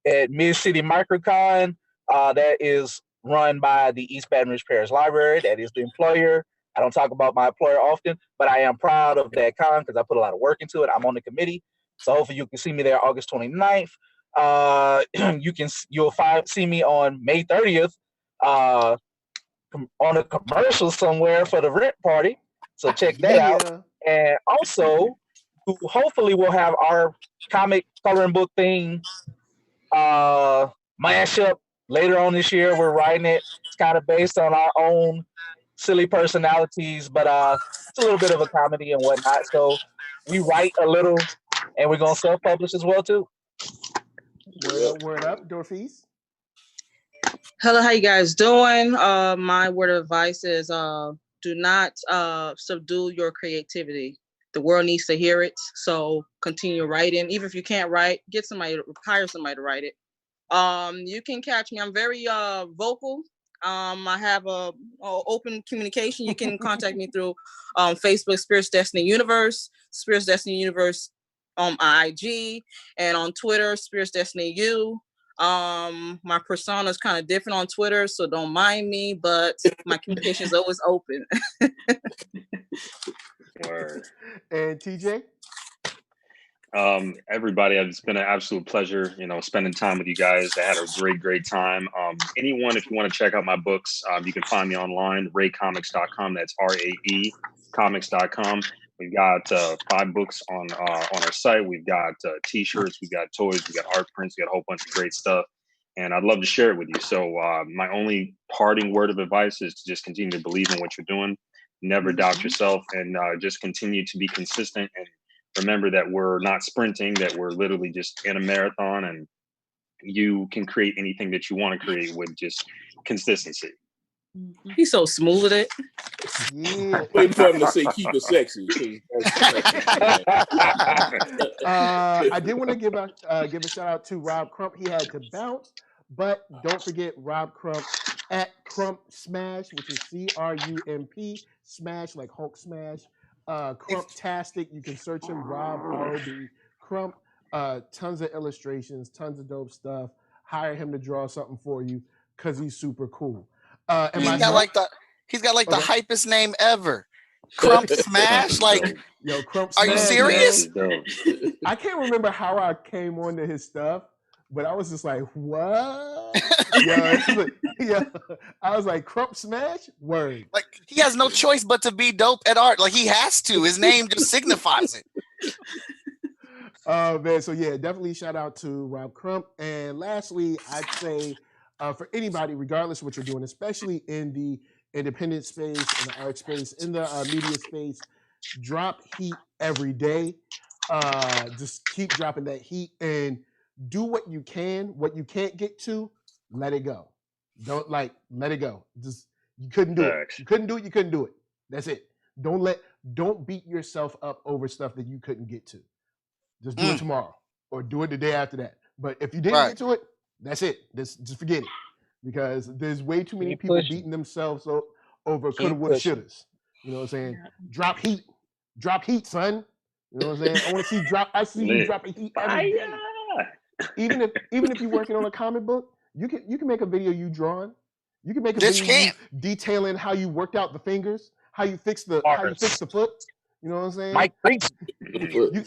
at Mid-City Microcon. That is run by the East Baton Rouge Parish Library. That is the employer. I don't talk about my employer often, but I am proud of that con because I put a lot of work into it. I'm on the committee. So hopefully you can see me there August 29th. You'll see me on May 30th on a commercial somewhere for the Rent Party. So check that out. And also, hopefully we'll have our comic coloring book thing mashup later on this year. We're writing it. It's kind of based on our own silly personalities, but it's a little bit of a comedy and whatnot. So we write a little, and we're gonna self-publish as well too. Word up, Dorphise. Hello, how you guys doing? My word of advice is do not subdue your creativity. The world needs to hear it, so continue writing. Even if you can't write, hire somebody to write it. You can catch me. I'm very vocal. I have a open communication. You can contact me through Facebook, Spirits Destiny Universe, Spirits Destiny Universe on IG, and on Twitter, Spirits Destiny U. My persona is kind of different on Twitter, so don't mind me, but my communication is always open. Word. And TJ? Everybody, it's been an absolute pleasure, spending time with you guys. I had a great time. Anyone, if you want to check out my books, you can find me online, raecomics.com. That's RAE comics.com. We've got 5 books on our site. We've got t-shirts, we've got toys, we've got art prints, we got a whole bunch of great stuff. And I'd love to share it with you. So my only parting word of advice is to just continue to believe in what you're doing. Never doubt yourself, and just continue to be consistent, and remember that we're not sprinting, that we're literally just in a marathon, and you can create anything that you want to create with just consistency. He's so smooth with it. Yeah. Waiting for him to say keep it sexy. I did want to give a shout out to Rob Crump. He had to bounce, but don't forget Rob Crump at Crump Smash, which is CRUMP Smash, like Hulk Smash. Crumptastic, you can search him, Rob R.O.B. Crump. Tons of illustrations, tons of dope stuff. Hire him to draw something for you because he's super cool. He's got the hypest name ever. Crump Smash, like, yo, Crump are you serious? I can't remember how I came onto his stuff, but I was just like, what? yeah, I was like, Crump Smash? Word. Like, he has no choice but to be dope at art. Like, he has to. His name just signifies it. Man, so yeah, definitely shout out to Rob Crump. And lastly, I'd say for anybody, regardless of what you're doing, especially in the independent space, in the art space, in the media space, drop heat every day. Just keep dropping that heat and do what you can. What you can't get to, let it go. Don't let it go. Just you couldn't do it. You couldn't do it. You couldn't do it. That's it. Don't beat yourself up over stuff that you couldn't get to. Just do it tomorrow or do it the day after that. But if you didn't get to it, that's it. Just forget it. Because there's way too many people beating themselves over coulda, woulda, shouldas. You know what I'm saying? Drop heat. Drop heat, son. You know what I'm saying? I want to see you dropping heat every day. Even if you're working on a comic book, you can make a video you drawing. You can make a video detailing how you worked out the fingers, how you fix the foot. You know what I'm saying? Mike Preach. You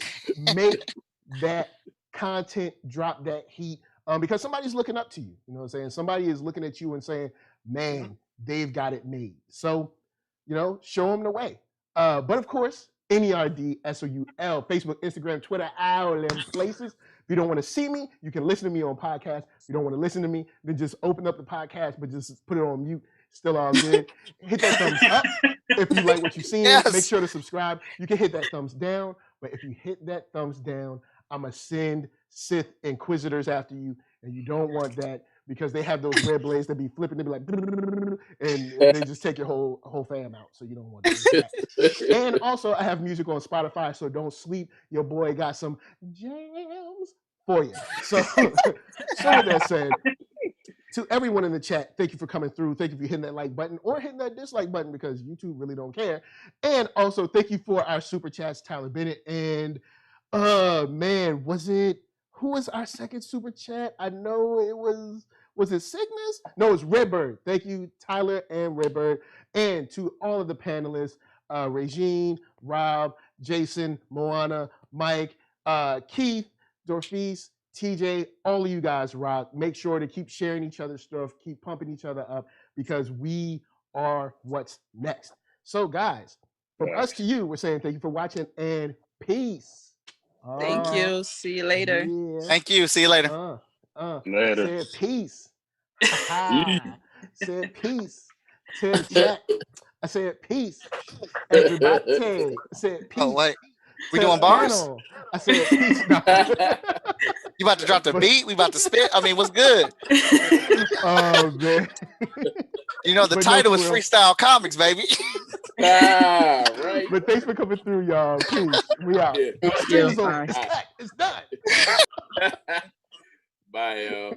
make that content, drop that heat, because somebody's looking up to you. You know what I'm saying? Somebody is looking at you and saying, man, they've got it made. So, show them the way. But of course, NERDSoul, Facebook, Instagram, Twitter, all them places. If you don't want to see me, you can listen to me on podcast. If you don't want to listen to me, then just open up the podcast, but just put it on mute. Still all good. Hit that thumbs up if you like what you're seeing. Yes. Make sure to subscribe. You can hit that thumbs down, but if you hit that thumbs down, I'm going to send Sith Inquisitors after you, and you don't want that because they have those red blades that be flipping. They be like, and they just take your whole fam out, so you don't want that. And also, I have music on Spotify, so don't sleep. Your boy got some jams for you. So with that said, to everyone in the chat, thank you for coming through. Thank you for hitting that like button or hitting that dislike button because YouTube really don't care. And also, thank you for our super chats, Tyler Bennett. And man, who was our second super chat? I know it was it Cygnus? No, it's Redbird. Thank you, Tyler and Redbird. And to all of the panelists, Regine, Rob, Jason, Moana, Mike, Keith, Dorphise, TJ, all of you guys rock. Make sure to keep sharing each other's stuff, keep pumping each other up because we are what's next. So guys, from us to you, we're saying thank you for watching and peace. Thank you. See you later. Yeah. Thank you. See you later. Later. Said peace. Said peace to the chat. I said peace. Everybody said peace. Oh, wait. We doing bars? I said peace. You about to drop the beat? We about to spit? I mean, what's good? Oh, man. The title is Freestyle Comics, baby. Right. But thanks for coming through, y'all. Peace. We out. Yeah. It's cut. It's done. Bye, y'all.